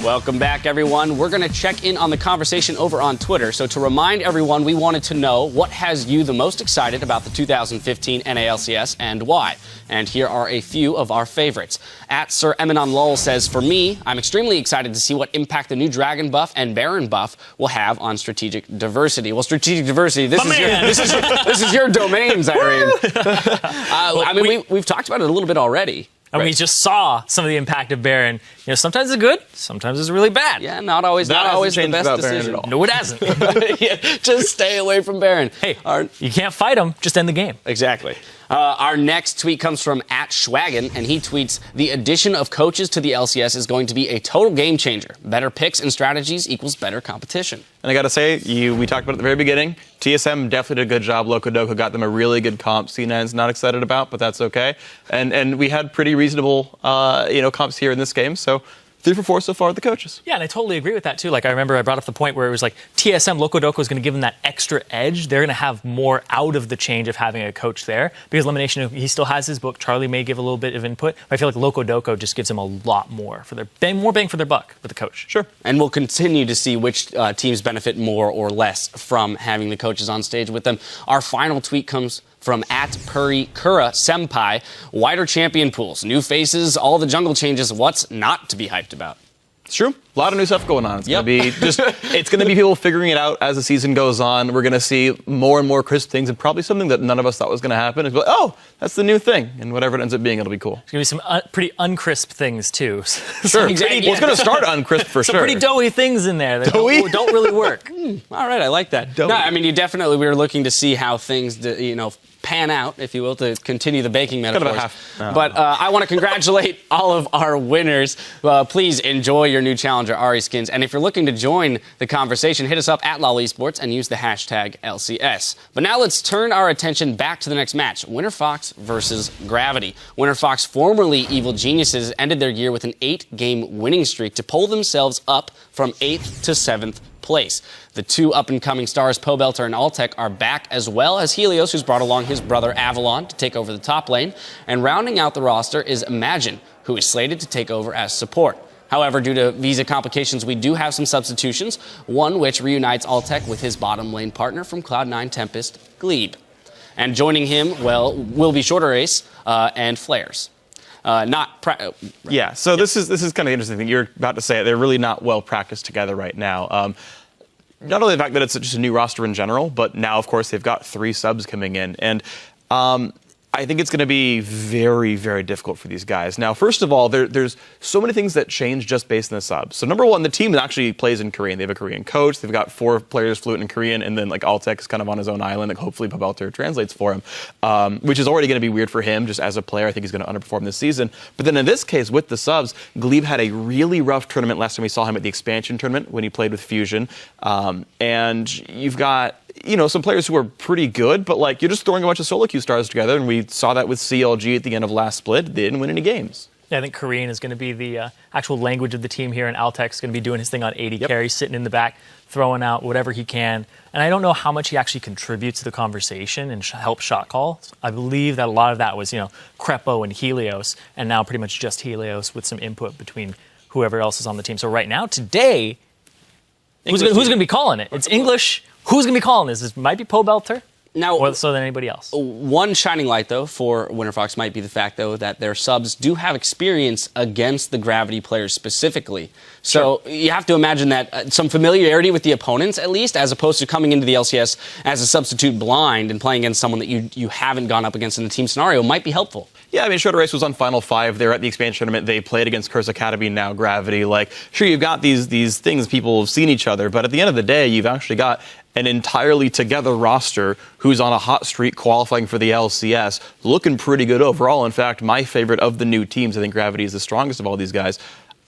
Welcome back, everyone. We're going to check in on the conversation over on Twitter. So to remind everyone, we wanted to know what has you the most excited about the 2015 NA LCS and why. And here are a few of our favorites. At Sir Eminon Lowell says, for me, I'm extremely excited to see what impact the new Dragon buff and Baron buff will have on strategic diversity. Well, strategic diversity, this is your domain, Zyrene. I mean, we've talked about it a little bit already. And we just saw some of the impact of Baron. You know, sometimes it's good, sometimes it's really bad. Yeah, not always the best decision. No, it hasn't. Yeah, just stay away from Baron. Hey, you can't fight him, just end the game. Exactly. Our next tweet comes from @Schwagen, and he tweets, the addition of coaches to the LCS is going to be a total game changer. Better picks and strategies equals better competition. And I got to say, we talked about it at the very beginning. TSM definitely did a good job. Locodoco got them a really good comp. C9's not excited about, but that's okay. And we had pretty reasonable, comps here in this game. So 3 for 4 so far with the coaches. Yeah, and I totally agree with that, too. Like, I remember I brought up the point where it was like TSM, Locodoco is going to give them that extra edge. They're going to have more out of the change of having a coach there. Because Elimination, he still has his book. Charlie may give a little bit of input. But I feel like Locodoco just gives them a lot more for more bang for their buck with the coach. Sure. And we'll continue to see which teams benefit more or less from having the coaches on stage with them. Our final tweet comes from @Puri-Kura Senpai. Wider champion pools, new faces, all the jungle changes. What's not to be hyped about? It's true. A lot of new stuff going on. It's going to be people figuring it out as the season goes on. We're going to see more and more crisp things, and probably something that none of us thought was going to happen. It's like, oh, that's the new thing, and whatever it ends up being, it'll be cool. There's going to be some pretty uncrisp things too. Sure. Well, it's going to start uncrisp for sure. Some pretty doughy things in there that don't really work. All right, I like that. No, I mean, we were looking to see how things, pan out, if you will, to continue the baking metaphors. But I want to congratulate all of our winners. Please enjoy your new challenger, Ari skins. And if you're looking to join the conversation, hit us up at LOL Esports and use the hashtag LCS. But now let's turn our attention back to the next match, Winterfox versus Gravity. Winterfox, formerly Evil Geniuses, ended their year with an 8-game winning streak to pull themselves up from 8th to 7th place. The two up-and-coming stars, Pobelter and Altec, are back, as well as Helios, who's brought along his brother Avalon to take over the top lane. And rounding out the roster is Imagine, who is slated to take over as support. However, due to visa complications, we do have some substitutions, one which reunites Altec with his bottom lane partner from Cloud9 Tempest, Gleeb. And joining him, will be ShorterACE and Flaresz. This is kind of the interesting thing. You're about to say it. They're really not well practiced together right now. Not only the fact that it's just a new roster in general, but now, of course, they've got 3 subs coming in. And I think it's going to be very, very difficult for these guys. Now, first of all, there's so many things that change just based on the subs. So number one, the team actually plays in Korean. They have a Korean coach. They've got 4 players fluent in Korean, and then Altec is kind of on his own island. Hopefully Pobelter translates for him, which is already going to be weird for him just as a player. I think he's going to underperform this season. But then in this case, with the subs, Gleeb had a really rough tournament last time we saw him at the expansion tournament when he played with Fusion. And you've got some players who are pretty good, but you're just throwing a bunch of solo queue stars together, and we saw that with CLG at the end of last split. They didn't win any games. Yeah, I think Korean is going to be the actual language of the team here, and Altec's going to be doing his thing on 80 carry, sitting in the back, throwing out whatever he can. And I don't know how much he actually contributes to the conversation and help shot call. I believe that a lot of that was, Crepo and Helios, and now pretty much just Helios with some input between whoever else is on the team. So right now, today, who's going to be calling it? It's English. Who's going to be calling this? This might be Pobelter. Now, more so than anybody else. One shining light, though, for Winterfox might be the fact, though, that their subs do have experience against the Gravity players specifically. So you have to imagine that some familiarity with the opponents, at least, as opposed to coming into the LCS as a substitute blind and playing against someone that you haven't gone up against in the team scenario, might be helpful. Yeah, I mean, ShorterACE was on Final 5. They were at the expansion tournament. They played against Curse Academy, now Gravity. Sure, you've got these things, people have seen each other, but at the end of the day, you've actually got an entirely together roster who's on a hot streak qualifying for the LCS, looking pretty good overall. In fact, my favorite of the new teams, I think Gravity is the strongest of all these guys.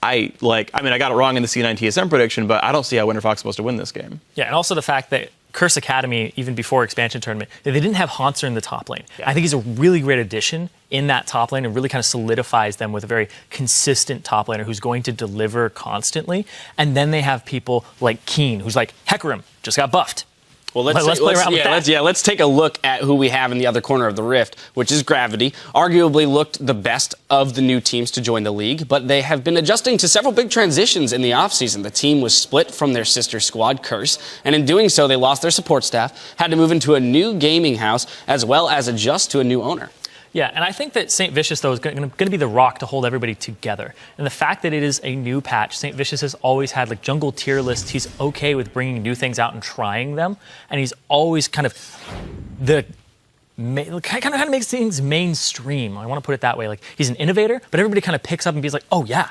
I got it wrong in the C9 TSM prediction, but I don't see how Winterfox is supposed to win this game. Yeah, and also the fact that Curse Academy, even before expansion tournament, they didn't have Hauntzer in the top lane. Yeah. I think he's a really great addition in that top lane and really kind of solidifies them with a very consistent top laner who's going to deliver constantly. And then they have people like Keane, who's like, Hecarim just got buffed. Well, let's play around with that. Let's take a look at who we have in the other corner of the rift, which is Gravity. Arguably looked the best of the new teams to join the league, but they have been adjusting to several big transitions in the offseason. The team was split from their sister squad, Curse, and in doing so, they lost their support staff, had to move into a new gaming house, as well as adjust to a new owner. Yeah, and I think that SaintVicious, though, is going to be the rock to hold everybody together. And the fact that it is a new patch, SaintVicious has always had like jungle tier lists. He's okay with bringing new things out and trying them. And he's always kind of makes things mainstream. I want to put it that way. Like, he's an innovator, but everybody kind of picks up and be like, oh, yeah,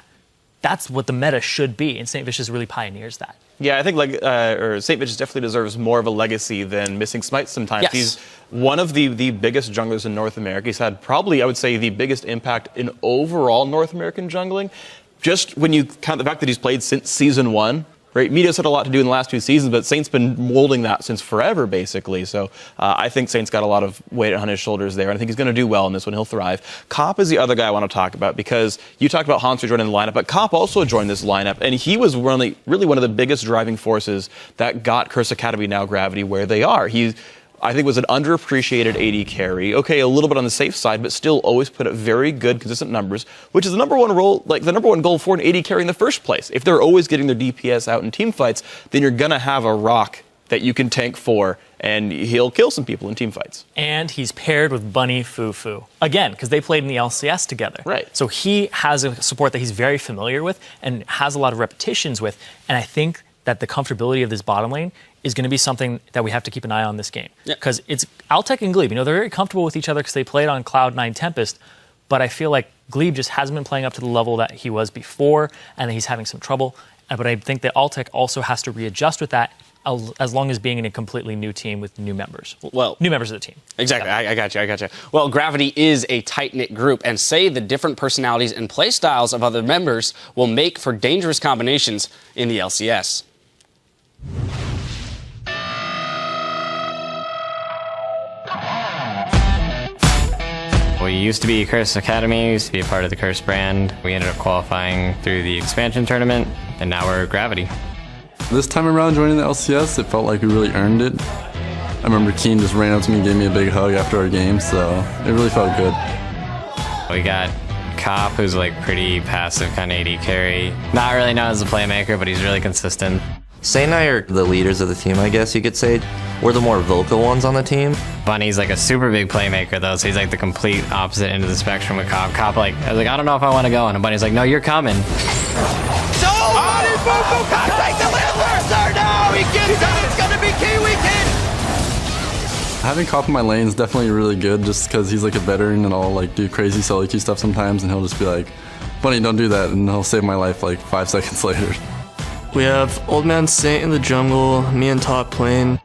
that's what the meta should be. And SaintVicious really pioneers that. Yeah, I think SaintVicious definitely deserves more of a legacy than Missing Smite sometimes. Yes. He's one of the biggest junglers in North America. He's had probably, I would say, the biggest impact in overall North American jungling. Just when you count the fact that he's played since Season 1, right? Media's had a lot to do in the last 2 seasons, but Saint's been molding that since forever, basically. So I think Saint's got a lot of weight on his shoulders there, and I think he's going to do well in this one. He'll thrive. Cop is the other guy I want to talk about, because you talked about Hauntzer joining the lineup, but Cop also joined this lineup, and he was really one of the biggest driving forces that got Curse Academy, now Gravity, where they are. I think was an underappreciated AD carry. Okay, a little bit on the safe side, but still always put up very good, consistent numbers, which is the number one role, like the number one goal for an AD carry in the first place. If they're always getting their DPS out in team fights, then you're gonna have a rock that you can tank for, and he'll kill some people in team fights. And he's paired with Bunny FuFuu. Again, because they played in the LCS together. Right. So he has a support that he's very familiar with and has a lot of repetitions with. And I think that the comfortability of this bottom lane is going to be something that we have to keep an eye on this game. Because it's Altec and Gleeb. You know, they're very comfortable with each other because they played on Cloud9 Tempest. But I feel like Gleeb just hasn't been playing up to the level that he was before, and he's having some trouble. But I think that Altec also has to readjust with that, as long as being in a completely new team with new members. Well, new members of the team. Exactly. I got you. Well, Gravity is a tight-knit group, and say the different personalities and play styles of other members will make for dangerous combinations in the LCS. We used to be Curse Academy, used to be a part of the Curse brand. We ended up qualifying through the expansion tournament, and now we're Gravity. This time around joining the LCS, it felt like we really earned it. I remember Keane just ran up to me and gave me a big hug after our game, so it really felt good. We got Cop, who's like pretty passive kind of AD carry. Not really known as a playmaker, but he's really consistent. Saint and I are the leaders of the team, I guess you could say. We're the more vocal ones on the team. Bunny's like a super big playmaker though, so he's like the complete opposite end of the spectrum with Cop. Cop I was like, I don't know if I want to go, and Bunny's like, no, you're coming. So, FuFuu can't take the little Hauntzer now! He gets it! It's gonna be Kiwi Kid! Having Cop in my lane is definitely really good, just because he's like a veteran and I'll like do crazy solo queue stuff sometimes, and he'll just be like, Bunny, don't do that, and he'll save my life like 5 seconds later. We have Old Man Saint in the jungle, me in top lane.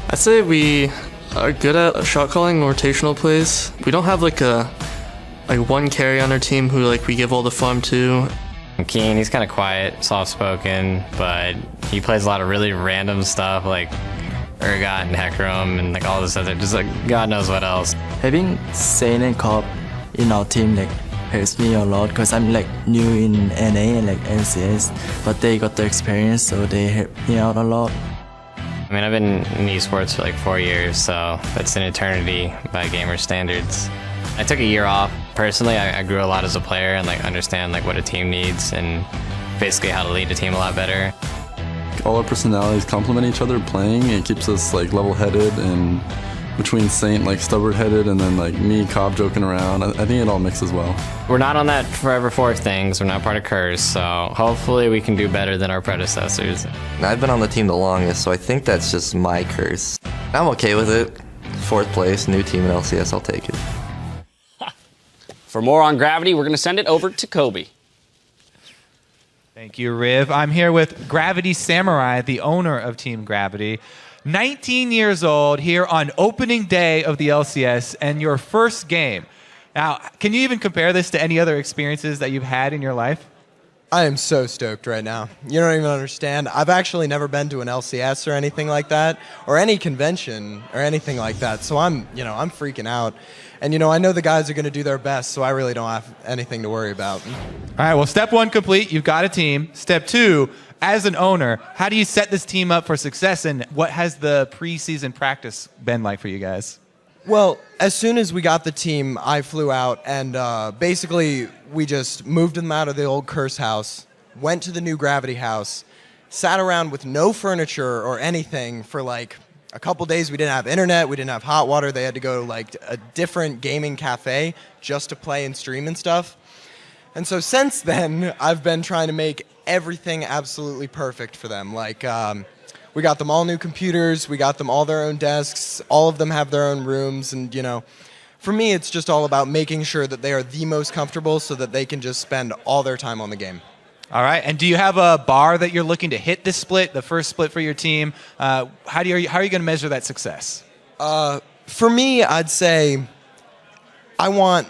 I'd say we are good at shot calling rotational plays. We don't have like one carry on our team who like we give all the farm to. Keane, he's kind of quiet, soft-spoken, but he plays a lot of really random stuff like Urgot and Hecarim and like all this other, just like God knows what else. Having Saint and Corp in our team like helps me a lot because I'm like new in NA and like LCS, but they got the experience, so they help me out a lot. I mean, I've been in esports for like 4 years, so that's an eternity by gamer standards. I took a year off. Personally, I grew a lot as a player and like understand like what a team needs and basically how to lead a team a lot better. All our personalities complement each other playing. It keeps us like level-headed, and between Saint like stubborn-headed and then like me, Cobb joking around, I think it all mixes well. We're not on that forever fourth thing, so we're not part of Curse, so hopefully we can do better than our predecessors. I've been on the team the longest, so I think that's just my curse. I'm okay with it. 4th place, new team in LCS, I'll take it. For more on Gravity, we're going to send it over to Kobe. Thank you, Riv. I'm here with Gravity Samurai, the owner of Team Gravity. 19 years old, here on opening day of the LCS and your first game. Now, can you even compare this to any other experiences that you've had in your life? I am so stoked right now. You don't even understand. I've actually never been to an LCS or anything like that, or any convention or anything like that. So I'm freaking out. And, I know the guys are going to do their best, so I really don't have anything to worry about. All right, well, step 1 complete. You've got a team. Step 2, as an owner, how do you set this team up for success, and what has the preseason practice been like for you guys? Well, as soon as we got the team, I flew out, and basically we just moved them out of the old Curse house, went to the new Gravity house, sat around with no furniture or anything for like a couple days. We didn't have internet, we didn't have hot water. They had to go to like a different gaming cafe just to play and stream and stuff. And so since then, I've been trying to make everything absolutely perfect for them. Like, we got them all new computers, we got them all their own desks, all of them have their own rooms, and for me it's just all about making sure that they are the most comfortable so that they can just spend all their time on the game. All right, and do you have a bar that you're looking to hit this split, the first split for your team? How are you going to measure that success? For me, I'd say I want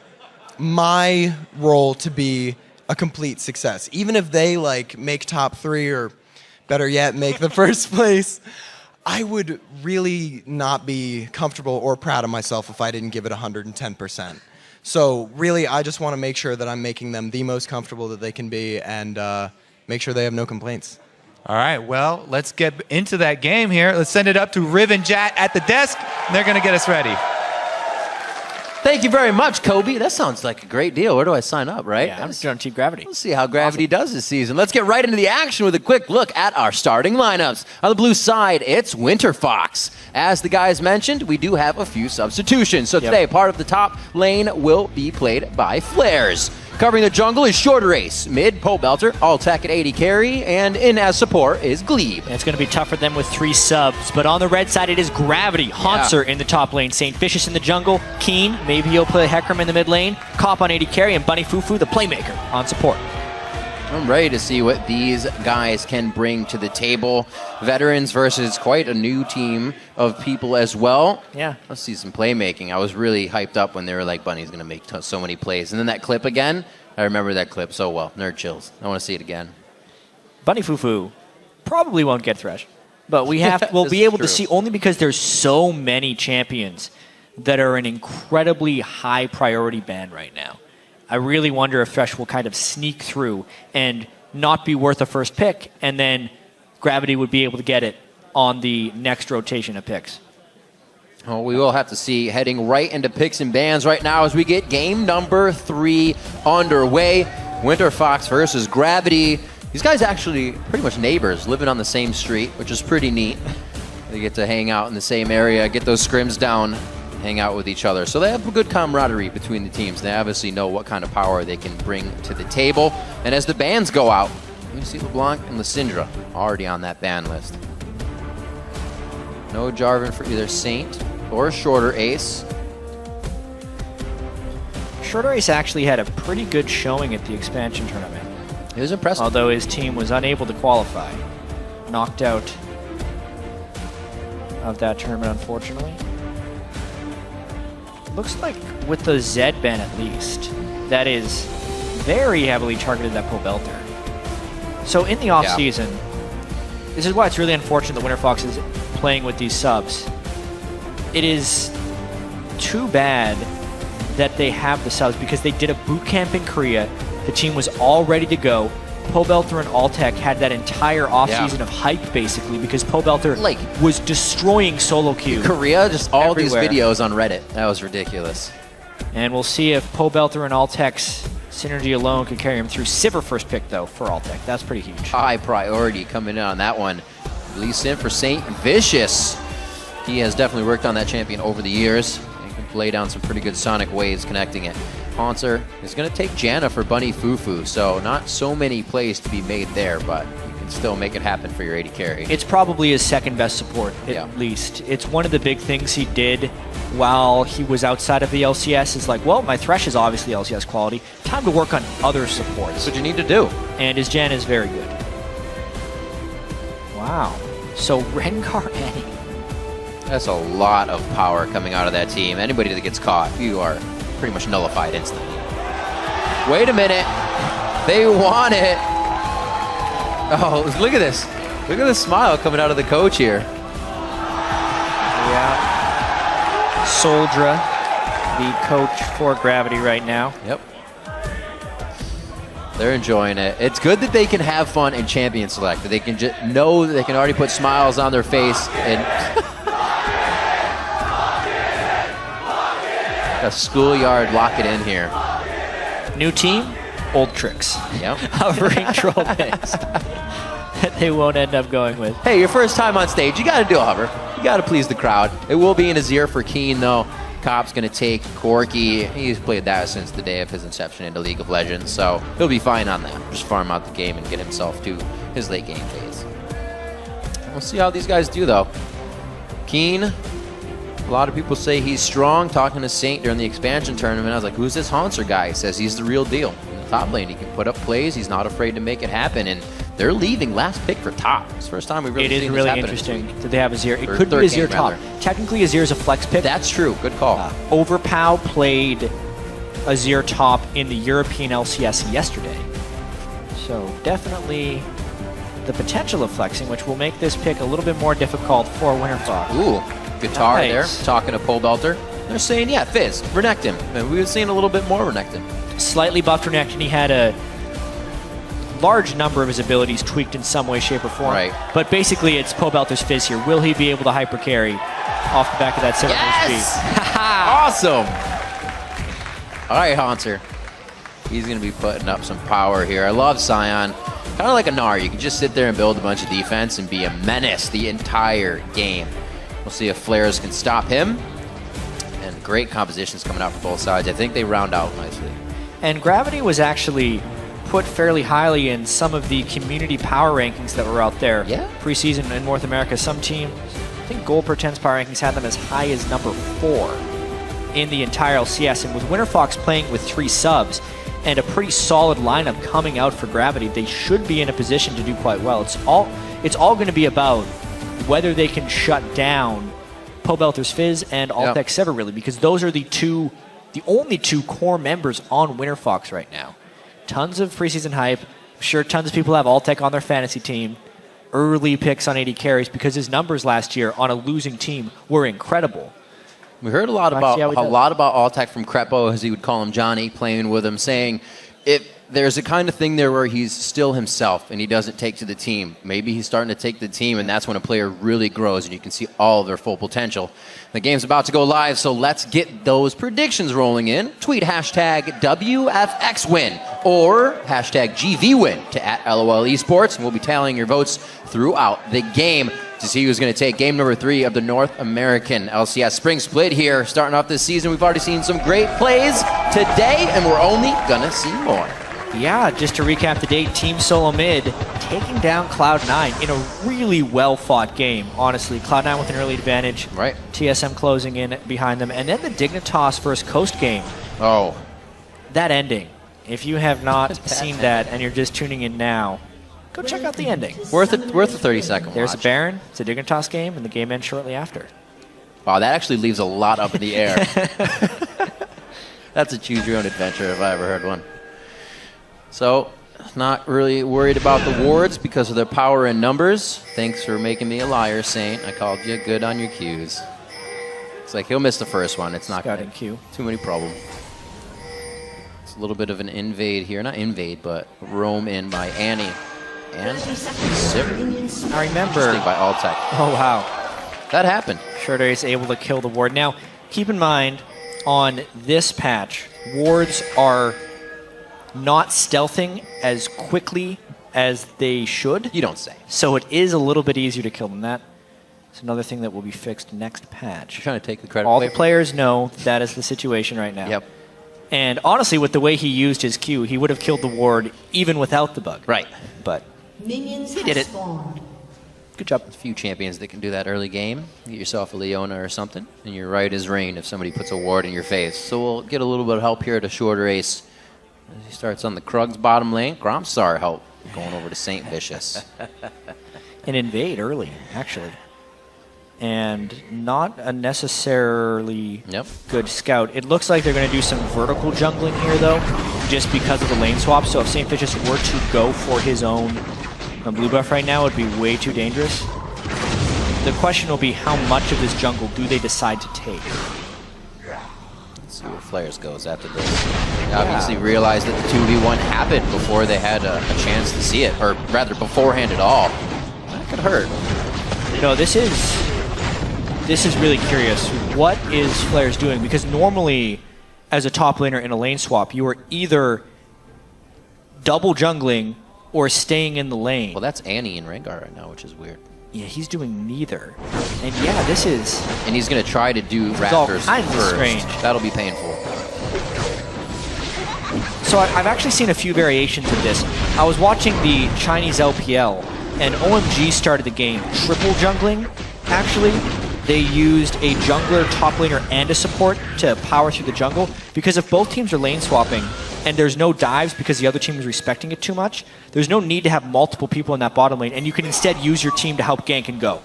my role to be a complete success. Even if they make top 3 or better yet, make the first place, I would really not be comfortable or proud of myself if I didn't give it 110%. So really, I just want to make sure that I'm making them the most comfortable that they can be and make sure they have no complaints. All right, well, let's get into that game here. Let's send it up to Riv and Jat at the desk, and they're going to get us ready. Thank you very much, Kobe. That sounds like a great deal. Where do I sign up, right? Yeah, I'm just on Team Gravity. Let's see how Gravity does this season. Let's get right into the action with a quick look at our starting lineups. On the blue side, it's Winterfox. As the guys mentioned, we do have a few substitutions. So today, part of the top lane will be played by Flaresz. Covering the jungle is ShorterACE. Mid, Pobelter, Altec at 80 carry, and in as support is Gleeb. And it's going to be tough for them with 3 subs, but on the red side it is Gravity. Hauntzer in the top lane, SaintVicious in the jungle, Keane, maybe he'll play Hecarim in the mid lane, Cop on 80 carry, and FuFuu, the playmaker, on support. I'm ready to see what these guys can bring to the table. Veterans versus quite a new team of people as well. Yeah. Let's see some playmaking. I was really hyped up when they were like, Bunny's going to make so many plays. And then that clip again, I remember that clip so well. Nerd chills. I want to see it again. Bunny FuFuu probably won't get Thresh, but we'll be able to see only because there's so many champions that are an incredibly high priority ban right now. I really wonder if Thresh will kind of sneak through and not be worth a first pick, and then Gravity would be able to get it on the next rotation of picks. Oh, we will have to see. Heading right into picks and bans right now as we get game number 3 underway. Winterfox versus Gravity. These guys actually pretty much neighbors, living on the same street, which is pretty neat. They get to hang out in the same area, get those scrims down, hang out with each other. So they have a good camaraderie between the teams. They obviously know what kind of power they can bring to the table. And as the bans go out, you see LeBlanc and Lysindra already on that ban list. No Jarvan for either Saint or ShorterACE. ShorterACE actually had a pretty good showing at the expansion tournament. It was impressive. Although his team was unable to qualify. Knocked out of that tournament, unfortunately. Looks like with the Z ban at least, that is very heavily targeted at Pobelter. So in the offseason, this is why it's really unfortunate that Winterfox is playing with these subs. It is too bad that they have the subs because they did a boot camp in Korea. The team was all ready to go. Pobelter and Altec had that entire offseason of hype, basically, because Pobelter was destroying solo queue. Korea, just all everywhere. These videos on Reddit. That was ridiculous. And we'll see if Pobelter and Altec's synergy alone can carry him through. Sivir first pick, though, for Altec. That's pretty huge. High priority coming in on that one. Release in for SaintVicious. He has definitely worked on that champion over the years. He can lay down some pretty good sonic waves connecting it. Hauntzer is going to take Janna for Bunny FuFuu, so not so many plays to be made there, but you can still make it happen for your 80 carry. It's probably his second best support, at least. It's one of the big things he did while he was outside of the LCS is like, well, my Thresh is obviously LCS quality. Time to work on other supports. That's what you need to do. And his Janna is very good. Wow. So Rengar Annie. That's a lot of power coming out of that team. Anybody that gets caught, you are pretty much nullified instantly. Wait a minute. They want it. Oh, look at this. Look at the smile coming out of the coach here. Yeah. Soldra, the coach for Gravity right now. Yep. They're enjoying it. It's good that they can have fun in Champion Select. That they can just know that they can already put smiles on their face and a schoolyard lock it in here. New team, old tricks. Yep. Hovering troll picks that they won't end up going with. Hey, your first time on stage, you got to do a hover. You got to please the crowd. It will be an Azir for Keane, though. Cop's going to take Corki. He's played that since the day of his inception into League of Legends, so he'll be fine on that. Just farm out the game and get himself to his late game phase. We'll see how these guys do, though. Keane, a lot of people say he's strong. Talking to Saint during the expansion tournament, I was like, who's this Hauntzer guy? He says he's the real deal. In the top lane, he can put up plays. He's not afraid to make it happen, and they're leaving last pick for top. It's the first time we've really seen this happen. It is really interesting that they have Azir. It could be Azir top. Technically, Azir's a flex pick. That's true. Good call. Overpow played Azir top in the European LCS yesterday. So definitely the potential of flexing, which will make this pick a little bit more difficult for Winterfox. Ooh, guitar there, talking to Pobelter. They're saying, yeah, Fizz, Renekton. And we were seeing a little bit more Renekton. Slightly buffed Renekton. He had a large number of his abilities tweaked in some way, shape, or form. Right. But basically, it's Pobelter's Fizz here. Will he be able to hyper carry off the back of that 700 speed? Awesome. All right, Hauntzer. He's going to be putting up some power here. I love Sion. Kind of like a Gnar. You can just sit there and build a bunch of defense and be a menace the entire game. We'll see if Flaresz can stop him. And great compositions coming out from both sides. I think they round out nicely. And Gravity was actually put fairly highly in some of the community power rankings that were out there preseason in North America. Some teams, I think Gold per 10's power rankings had them as high as number 4 in the entire LCS. And with Winterfox playing with 3 subs and a pretty solid lineup coming out for Gravity, they should be in a position to do quite well. It's all going to be about whether they can shut down Pobelter's Fizz and Altec Sivir, really, because those are the only two core members on Winterfox right now. Tons of preseason hype. I'm sure tons of people have Altec on their fantasy team. Early picks on 80 carries because his numbers last year on a losing team were incredible. We heard a lot about Altec from Crepo, as he would call him, Johnny, playing with him, saying if there's a kind of thing there where he's still himself and he doesn't take to the team. Maybe he's starting to take the team, and that's when a player really grows and you can see all of their full potential. The game's about to go live, so let's get those predictions rolling in. Tweet hashtag WFX win or hashtag GV win to @LOL Esports, and we'll be tallying your votes throughout the game to see who's going to take game number 3 of the North American LCS Spring Split here. Starting off this season, we've already seen some great plays today, and we're only going to see more. Yeah, just to recap the day, Team Solo Mid taking down Cloud9 in a really well-fought game, honestly. Cloud9 with an early advantage. Right. TSM closing in behind them. And then the Dignitas versus Coast game. Oh. That ending. If you have not seen that and you're just tuning in now, go check out the ending. Worth a 30-second There's watch. a Baron, it's a Dignitas game, and the game ends shortly after. Wow, that actually leaves a lot up in the air. That's a choose-your-own-adventure if I ever heard one. So, not really worried about the wards because of their power in numbers. Thanks for making me a liar, Saint. I called you good on your cues. It's like he'll miss the first one. It's not got Q. Too many problems. It's a little bit of an invade here. Not invade, but roam in by Annie. And Sivir. I remember. By Altec. Oh, wow. That happened. ShorterACE able to kill the ward. Now, keep in mind, on this patch, wards are not stealthing as quickly as they should. You don't say. So it is a little bit easier to kill them. That's another thing that will be fixed next patch. You're trying to take the credit. All the players know that is the situation right now. Yep. And honestly, with the way he used his Q, he would have killed the ward even without the bug. Right. But Minions he did it. Good job. There's a few champions that can do that early game. Get yourself a Leona or something, and you're right as rain if somebody puts a ward in your face. So we'll get a little bit of help here to ShorterACE. He starts on the Krug's bottom lane. Gromstar help going over to SaintVicious. An invade early, actually. And not a necessarily good scout. It looks like they're going to do some vertical jungling here, though, just because of the lane swap. So if SaintVicious were to go for his own a blue buff right now would be way too dangerous. The question will be how much of this jungle do they decide to take? Let's see where Flaresz goes after this. They obviously realized that the 2v1 happened before they had a chance to see it, or rather beforehand at all. That could hurt. No, this is really curious. What is Flaresz doing? Because normally, as a top laner in a lane swap, you are either double jungling or staying in the lane. Well, that's Annie and Rengar right now, which is weird. Yeah, he's doing neither. And yeah, this is... And he's going to try to do Raptors first. Strange. That'll be painful. So I've actually seen a few variations of this. I was watching the Chinese LPL, and OMG started the game triple jungling, actually. They used a jungler, top laner, and a support to power through the jungle, because if both teams are lane swapping, and there's no dives because the other team is respecting it too much, there's no need to have multiple people in that bottom lane, and you can instead use your team to help gank and go.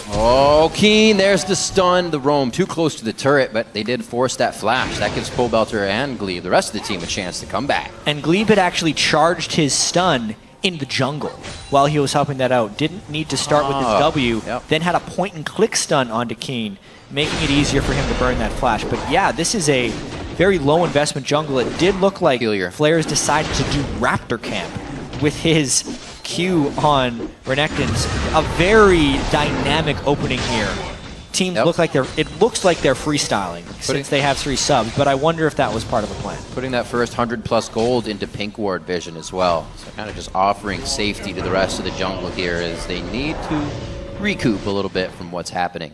Oh, Keane, there's the stun, the roam, too close to the turret, but they did force that flash. That gives Pobelter and Gleeb, the rest of the team, a chance to come back. And Gleeb had actually charged his stun in the jungle while he was helping that out. Didn't need to start with his W, then had a point-and-click stun onto Keane, making it easier for him to burn that flash. But yeah, this is a very low investment jungle. It did look like Flaresz decided to do Raptor Camp with his Q on Renekton's. A very dynamic opening here. Teams look like it looks like they're freestyling since they have 3 subs, but I wonder if that was part of the plan. Putting that first 100+ gold into Pink Ward vision as well. So kind of just offering safety to the rest of the jungle here as they need to recoup a little bit from what's happening.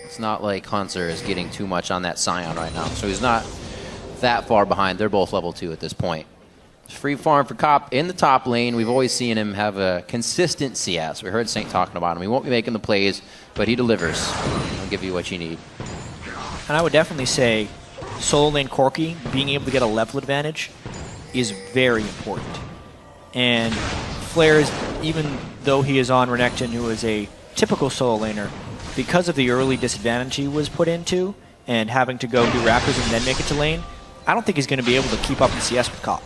It's not like Hauntzer is getting too much on that Sion right now, so he's not that far behind. They're both level 2 at this point. Free farm for Cop in the top lane. We've always seen him have a consistent CS. We heard Saint talking about him. He won't be making the plays, but he delivers. He'll give you what you need. And I would definitely say solo lane Corki, being able to get a level advantage, is very important. And Flaresz, even though he is on Renekton, who is a typical solo laner, because of the early disadvantage he was put into, and having to go do Raptors and then make it to lane, I don't think he's going to be able to keep up in CS with Cop.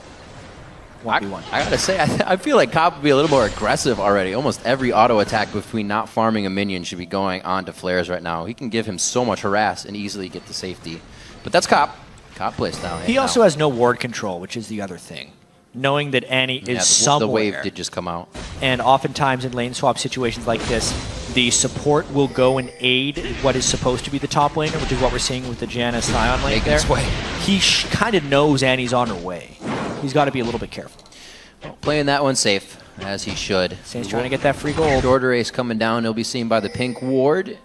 I gotta say, I feel like Cop would be a little more aggressive already. Almost every auto attack between not farming a minion should be going on to Flaresz right now. He can give him so much harass and easily get the safety. But that's Cop. Cop plays down. He also has no ward control, which is the other thing. Knowing that Annie is somewhere. The wave did just come out. And oftentimes in lane swap situations like this, the support will go and aid what is supposed to be the top laner, which is what we're seeing with the Janna Sion lane there. He kind of knows Annie's on her way. He's got to be a little bit careful. Well, playing that one safe, as he should. Saint's trying to get that free gold. ShorterACE coming down. He'll be seen by the pink ward.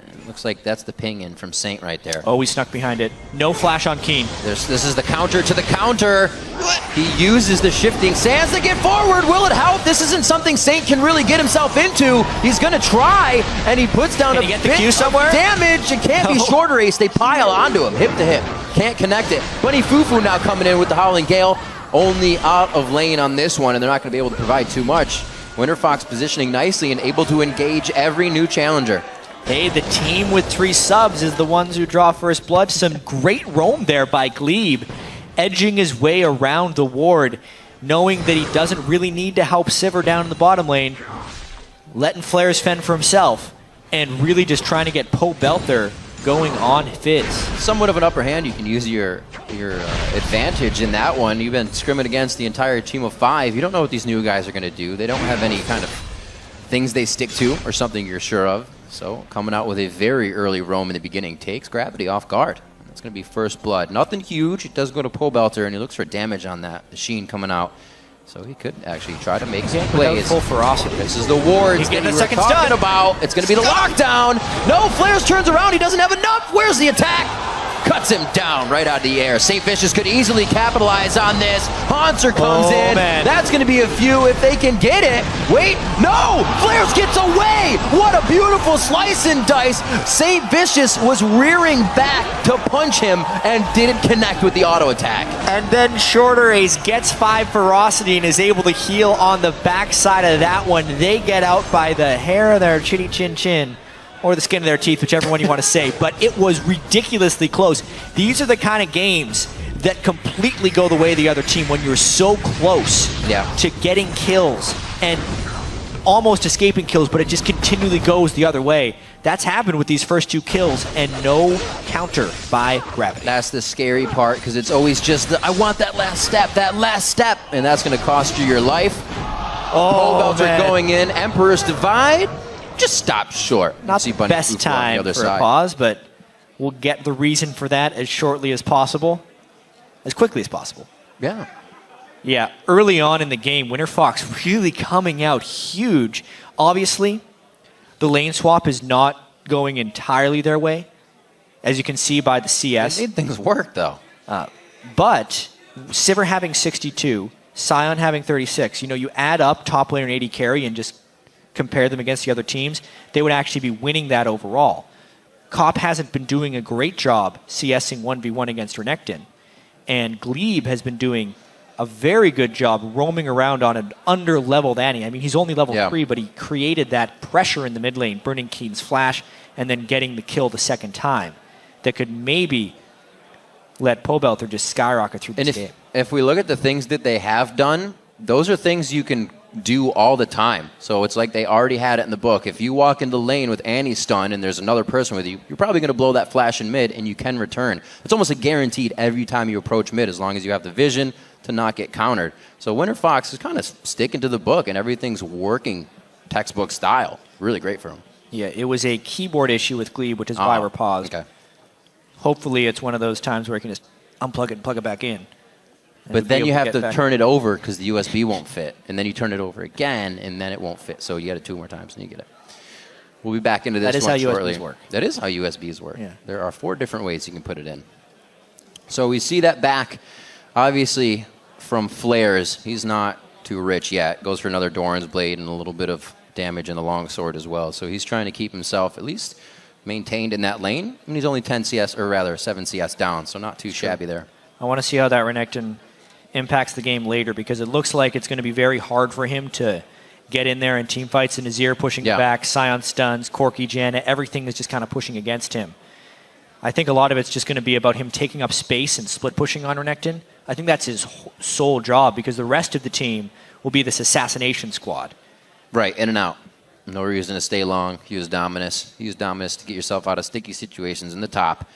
And looks like that's the ping in from Saint right there. Oh, we snuck behind it. No flash on Keane. This is the counter to the counter. He uses the shifting sands to get forward. Will it help? This isn't something Saint can really get himself into. He's going to try, and he puts down a bit of damage. It can't be ShorterACE. They pile onto him, hip to hip. Can't connect it. Bunny FuFuu now coming in with the Howling Gale. Only out of lane on this one, and they're not going to be able to provide too much. Winterfox positioning nicely and able to engage every new challenger. Hey, the team with 3 subs is the ones who draw first blood. Some great roam there by Gleeb, edging his way around the ward, knowing that he doesn't really need to help Sivir down in the bottom lane, letting Flaresz fend for himself, and really just trying to get Pobelter going on Fizz. Somewhat of an upper hand. You can use your advantage in that one. You've been scrimming against the entire team of 5. You don't know what these new guys are going to do. They don't have any kind of things they stick to or something you're sure of. So coming out with a very early roam in the beginning takes Gravity off guard. It's going to be first blood. Nothing huge. It does go to Pobelter, and he looks for damage on that. The Sheen coming out. So he could actually try to make some plays. Full ferocity. This is the wards that we were talking about. It's going to be the lockdown. No, Flaresz turns around. He doesn't have enough. Where's the attack? Cuts him down right out of the air. SaintVicious could easily capitalize on this. Hauntzer comes in. Man. That's going to be a few if they can get it. Wait, no! Flaresz gets away! What a beautiful slice and dice. SaintVicious was rearing back to punch him and didn't connect with the auto attack. And then ShorterACE gets 5 ferocity and is able to heal on the backside of that one. They get out by the hair of their chinny chin chin. Or the skin of their teeth, whichever one you want to say. But it was ridiculously close. These are the kind of games that completely go the way of the other team when you're so close to getting kills. And almost escaping kills, but it just continually goes the other way. That's happened with these first 2 kills, and no counter by Gravity. That's the scary part, because it's always just the, I want that last step, and that's going to cost you your life. Pobelter going in, Emperor's Divide, just stop short. Not the best time for a pause, but we'll get the reason for that as shortly as possible, as quickly as possible. Yeah. Yeah, early on in the game, Winterfox really coming out huge. Obviously, the lane swap is not going entirely their way, as you can see by the CS. They made things work, though. But Sivir having 62, Sion having 36, you add up top laner and AD carry and just compare them against the other teams, they would actually be winning that overall. Cop hasn't been doing a great job CSing 1v1 against Renekton, and Gleeb has been doing a very good job roaming around on an under-leveled Annie. I mean, he's only level 3, but he created that pressure in the mid lane, burning Keane's flash, and then getting the kill the second time that could maybe let Pobelter just skyrocket through this game. If we look at the things that they have done, those are things you can do all the time. So it's like they already had it in the book. If you walk into lane with Annie stun and there's another person with you, you're probably going to blow that flash in mid and you can return. It's almost a guaranteed every time you approach mid, as long as you have the vision to not get countered. So Winterfox is kind of sticking to the book and everything's working textbook style. Really great for him. Yeah, it was a keyboard issue with Gleeb, which is why we're paused. Okay. Hopefully it's one of those times where I can just unplug it and plug it back in. But then you have to turn it over because the USB won't fit. And then you turn it over again, and then it won't fit. So you get it 2 more times, and you get it. We'll be back into this one shortly. That is how USBs work. That is how USBs work. Yeah. There are 4 different ways you can put it in. So we see that back, obviously, from Flaresz. He's not too rich yet. Goes for another Doran's Blade and a little bit of damage in the longsword as well. So he's trying to keep himself at least maintained in that lane. And he's only 10 CS, or rather 7 CS down, so not too shabby there. I want to see how that Renekton impacts the game later, because it looks like it's going to be very hard for him to get in there in team fights. And Azir pushing back, Sion stuns, Corki, Janna, everything is just kind of pushing against him. I think a lot of it's just going to be about him taking up space and split pushing on Renekton. I think that's his sole job, because the rest of the team will be this assassination squad. Right, in and out. No reason to stay long. Use Dominus. Use Dominus to get yourself out of sticky situations in the top.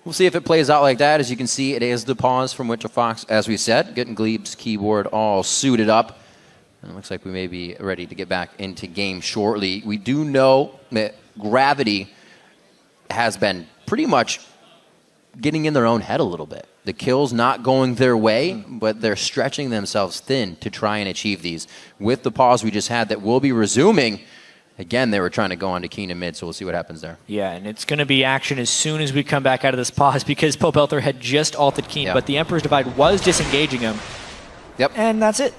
We'll see if it plays out like that. As you can see, it is the pause from Winterfox, as we said, getting Gleeb's keyboard all suited up. And it looks like we may be ready to get back into game shortly. We do know that Gravity has been pretty much getting in their own head a little bit. The kills not going their way, but they're stretching themselves thin to try and achieve these. With the pause we just had that will be resuming, again, they were trying to go on to Keane and mid, so we'll see what happens there. Yeah, and it's going to be action as soon as we come back out of this pause, because Pobelter had just ulted Keane, but the Emperor's Divide was disengaging him. Yep. And that's it.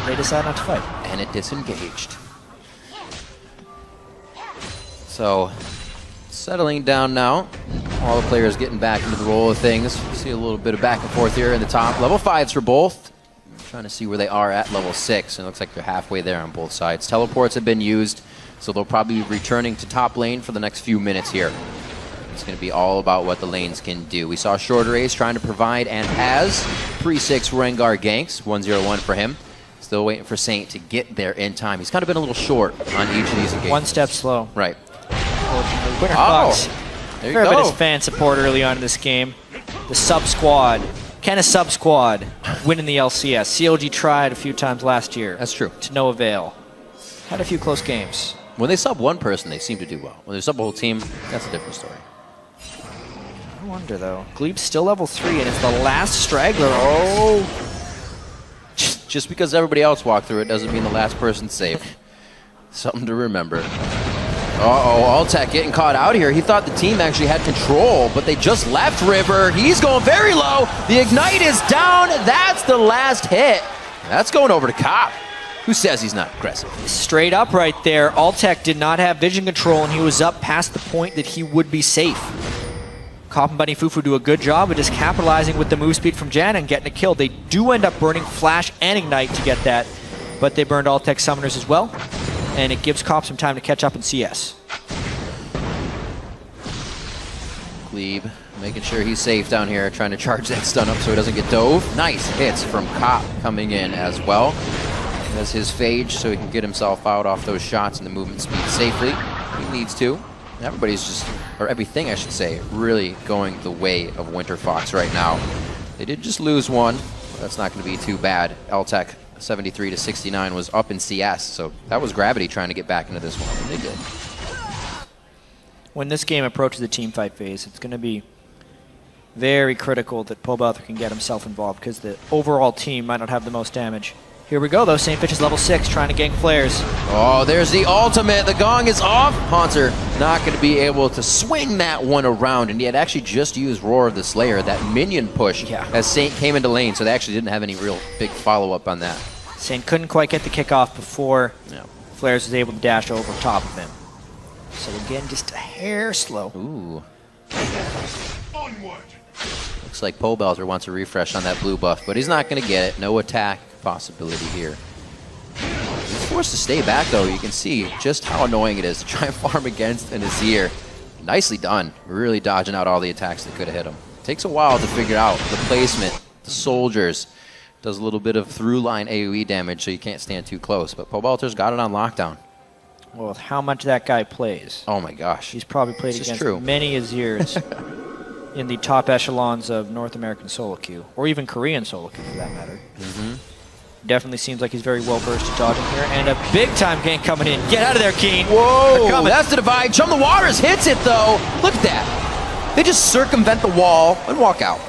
They decide not to fight. And it disengaged. So, settling down now. All the players getting back into the roll of things. See a little bit of back and forth here in the top. Level 5s for both. Trying to see where they are at level 6. And it looks like they're halfway there on both sides. Teleports have been used, so they'll probably be returning to top lane for the next few minutes here. It's going to be all about what the lanes can do. We saw ShorterACE trying to provide, and has 3-6 Rengar ganks. 1-0-1 for him. Still waiting for Saint to get there in time. He's kind of been a little short on each of these engagements. One step slow. Right. Winterfox. There you fair go. bit of fan support early on in this game. The sub squad. Can a sub squad win in the LCS? CLG tried a few times last year. That's true. To no avail. Had a few close games. When they sub one person, they seem to do well. When they sub a whole team, that's a different story. I wonder, though. Gleeb's still level 3, and it's the last straggler. Oh! Just because everybody else walked through it doesn't mean the last person's safe. Something to remember. Uh-oh, Altec getting caught out here. He thought the team actually had control, but they just left River. He's going very low. The Ignite is down. That's the last hit. That's going over to Cop. Who says he's not aggressive? Straight up right there. Altec did not have vision control, and he was up past the point that he would be safe. Cop and Bunny FuFuu do a good job of just capitalizing with the move speed from Janna and getting a kill. They do end up burning Flash and Ignite to get that, but they burned Altec Summoners as well, and it gives Cop some time to catch up in CS. Gleeb making sure he's safe down here, trying to charge that stun up so he doesn't get dove. Nice hits from Cop coming in as well. That's his phage, so he can get himself out off those shots and the movement speed safely. He needs to. Everybody's just, or everything I should say, really going the way of Winterfox right now. They did just lose one, but that's not going to be too bad. Altec 73-69 was up in CS, so that was Gravity trying to get back into this one, and they did. When this game approaches the team fight phase, it's going to be very critical that Pobelter can get himself involved because the overall team might not have the most damage. Here we go, though. SaintVicious level 6 trying to gank Flaresz. Oh, there's the ultimate. The gong is off. Hauntzer not going to be able to swing that one around, and he had actually just used Roar of the Slayer, that minion push, as Saint came into lane, so they actually didn't have any real big follow-up on that. Saint couldn't quite get the kickoff before Flaresz was able to dash over top of him. So again, just a hair slow. Ooh. Looks like Pobelter wants a refresh on that blue buff, but he's not going to get it. No attack possibility here. He's forced to stay back, though. You can see just how annoying it is to try and farm against an Azir. Nicely done. Really dodging out all the attacks that could have hit him. Takes a while to figure out the placement, the soldiers. Does a little bit of through-line AoE damage, so you can't stand too close. But Pobelter's got it on lockdown. Well, with how much that guy plays. Oh my gosh. He's probably played against many Azirs in the top echelons of North American solo queue, or even Korean solo queue for that matter. Definitely seems like he's very well versed at dodging here, and a big time gank coming in. Get out of there, Keane. Whoa, that's the divide. Chum the Waters hits it though. Look at that. They just circumvent the wall and walk out.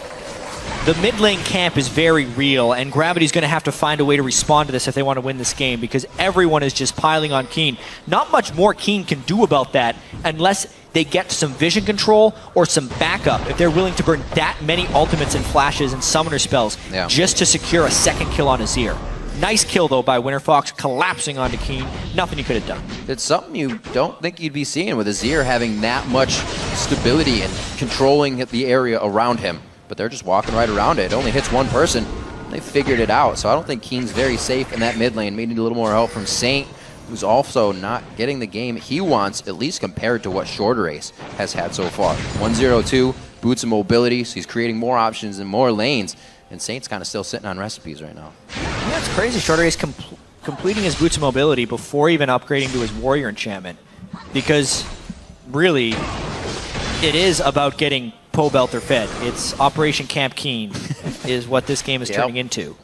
The mid lane camp is very real, and Gravity's going to have to find a way to respond to this if they want to win this game, because everyone is just piling on Keane. Not much more Keane can do about that unless they get some vision control or some backup, if they're willing to burn that many ultimates and flashes and summoner spells just to secure a second kill on Azir. Nice kill, though, by Winterfox, collapsing onto Keane. Nothing you could have done. It's something you don't think you'd be seeing with Azir having that much stability and controlling the area around him. But they're just walking right around it. It only hits one person. They figured it out. So I don't think Keane's very safe in that mid lane. May need a little more help from Saint, who's also not getting the game he wants, at least compared to what ShorterACE has had so far. 1-0-2, boots and mobility, so he's creating more options and more lanes. And Saint's kind of still sitting on recipes right now. Yeah, it's crazy. ShorterACE completing his boots of mobility before even upgrading to his warrior enchantment. Because, really, it is about getting Pobelter fed. It's Operation Camp Keane is what this game is turning into.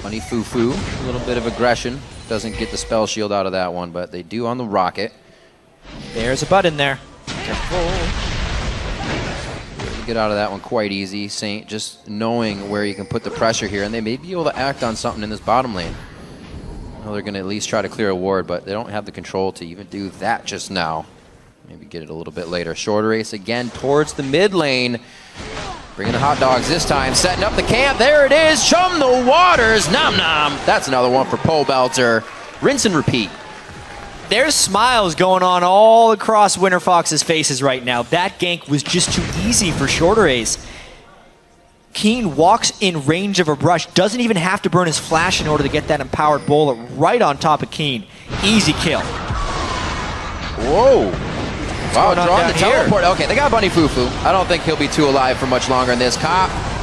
Funny FuFuu, a little bit of aggression. Doesn't get the spell shield out of that one, but they do on the rocket. There's a butt in there. Get out of that one quite easy. Saint just knowing where you can put the pressure here, and they may be able to act on something in this bottom lane. Well, they're going to at least try to clear a ward, but they don't have the control to even do that just now. Maybe get it a little bit later. ShorterACE again towards the mid lane. Bringing the hot dogs this time, setting up the camp. There it is. Chum the Waters. Nom nom. That's another one for Pobelter. Rinse and repeat. There's smiles going on all across Winterfox's faces right now. That gank was just too easy for ShorterACE. Keane walks in range of a brush, doesn't even have to burn his flash in order to get that empowered bowler right on top of Keane. Easy kill. Whoa. Wow, drawing the teleport. Okay, they got Bunny FuFuu. I don't think he'll be too alive for much longer in this.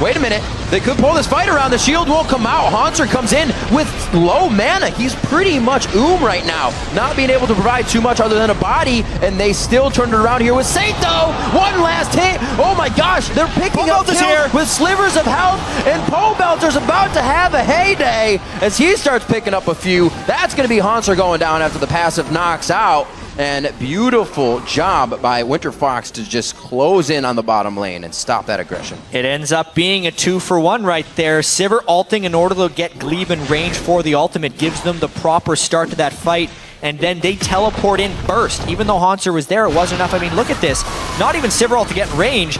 Wait a minute. They could pull this fight around. The shield won't come out. Hauntzer comes in with low mana. He's pretty much right now. Not being able to provide too much other than a body, and they still turned it around here with Saint, though. One last hit. Oh my gosh, they're picking up kills here with slivers of health, and Pobelter's about to have a heyday as he starts picking up a few. That's going to be Hauntzer going down after the passive knocks out. And beautiful job by Winterfox to just close in on the bottom lane and stop that aggression. It ends up being a 2-for-1 right there. Sivir ulting in order to get Gleeb in range for the ultimate gives them the proper start to that fight. And then they teleport in burst. Even though Hauntzer was there, it wasn't enough. I mean, look at this. Not even Sivir ult to get in range.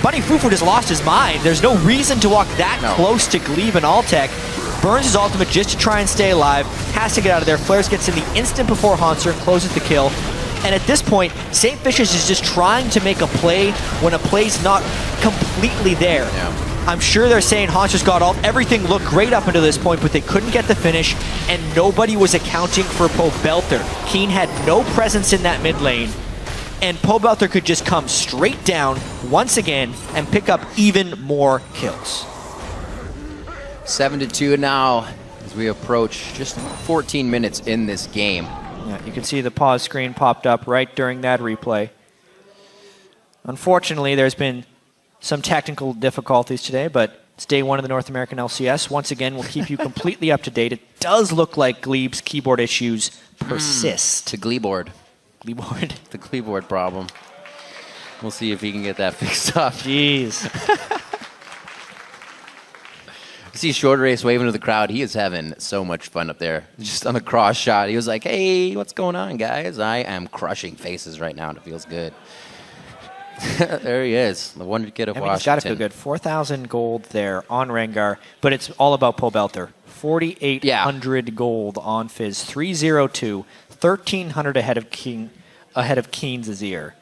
Bunny FuFuu just lost his mind. There's no reason to walk that close to Gleeb and Altec. Burns his ultimate just to try and stay alive. Has to get out of there. Flaresz gets in the instant before Hauntzer and closes the kill. And at this point, SaintVicious is just trying to make a play when a play's not completely there. I'm sure they're saying Hauntzer's got ult. Everything looked great up until this point, but they couldn't get the finish, and nobody was accounting for Pobelter. Keane had no presence in that mid lane, and Pobelter could just come straight down once again and pick up even more kills. 7-2 now as we approach just 14 minutes in this game. Yeah, you can see the pause screen popped up right during that replay. Unfortunately, there's been some technical difficulties today, but it's day one of the North American LCS. Once again, we'll keep you completely up to date. It does look like Gleeb's keyboard issues persist. The Gleeboard. Gleeboard. The Gleeboard problem. We'll see if he can get that fixed up. Jeez. You see ShorterACE waving to the crowd. He is having so much fun up there. Just on the cross shot. He was like, hey, what's going on, guys? I am crushing faces right now, and it feels good. There he is, the one kid of Washington. He's got to feel good. 4,000 gold there on Rengar, but it's all about Pobelter. 4,800 gold on Fizz. 302, 1,300 ahead of Keane's Azir.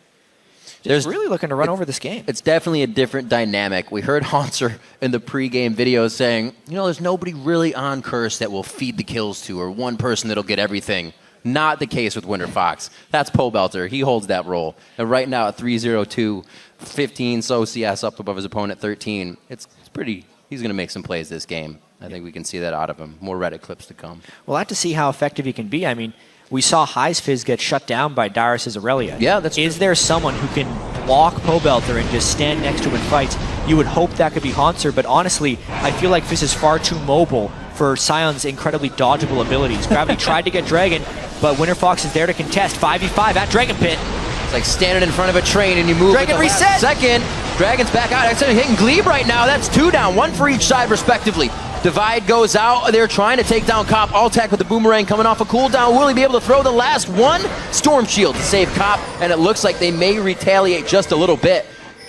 Just really looking to run over this game. It's definitely a different dynamic. We heard Hauntzer in the pregame video saying, you know, there's nobody really on Curse that will feed the kills to, or one person that'll get everything. Not the case with Winterfox. That's Pobelter. He holds that role. And right now at 302, 15 so CS up above his opponent, 13. It's pretty. He's going to make some plays this game. I think we can see that out of him. More Reddit clips to come. We'll have to see how effective he can be. I mean, we saw High's Fizz get shut down by Darius' Aurelia. Yeah, that's true. Is there someone who can block Pobelter and just stand next to him in fights? You would hope that could be Hauntzer, but honestly, I feel like Fizz is far too mobile for Sion's incredibly dodgeable abilities. Gravity tried to get Dragon, but Winterfox is there to contest. 5v5 at Dragon Pit. It's like standing in front of a train and you move Dragon at the reset. last second. Dragon's back out. Actually hitting Gleeb right now. That's 2 down, 1 for each side respectively. Divide goes out. They're trying to take down Cop. Altec with the boomerang coming off a cooldown. Will he be able to throw the last one? Storm Shield to save Cop, and it looks like they may retaliate just a little bit.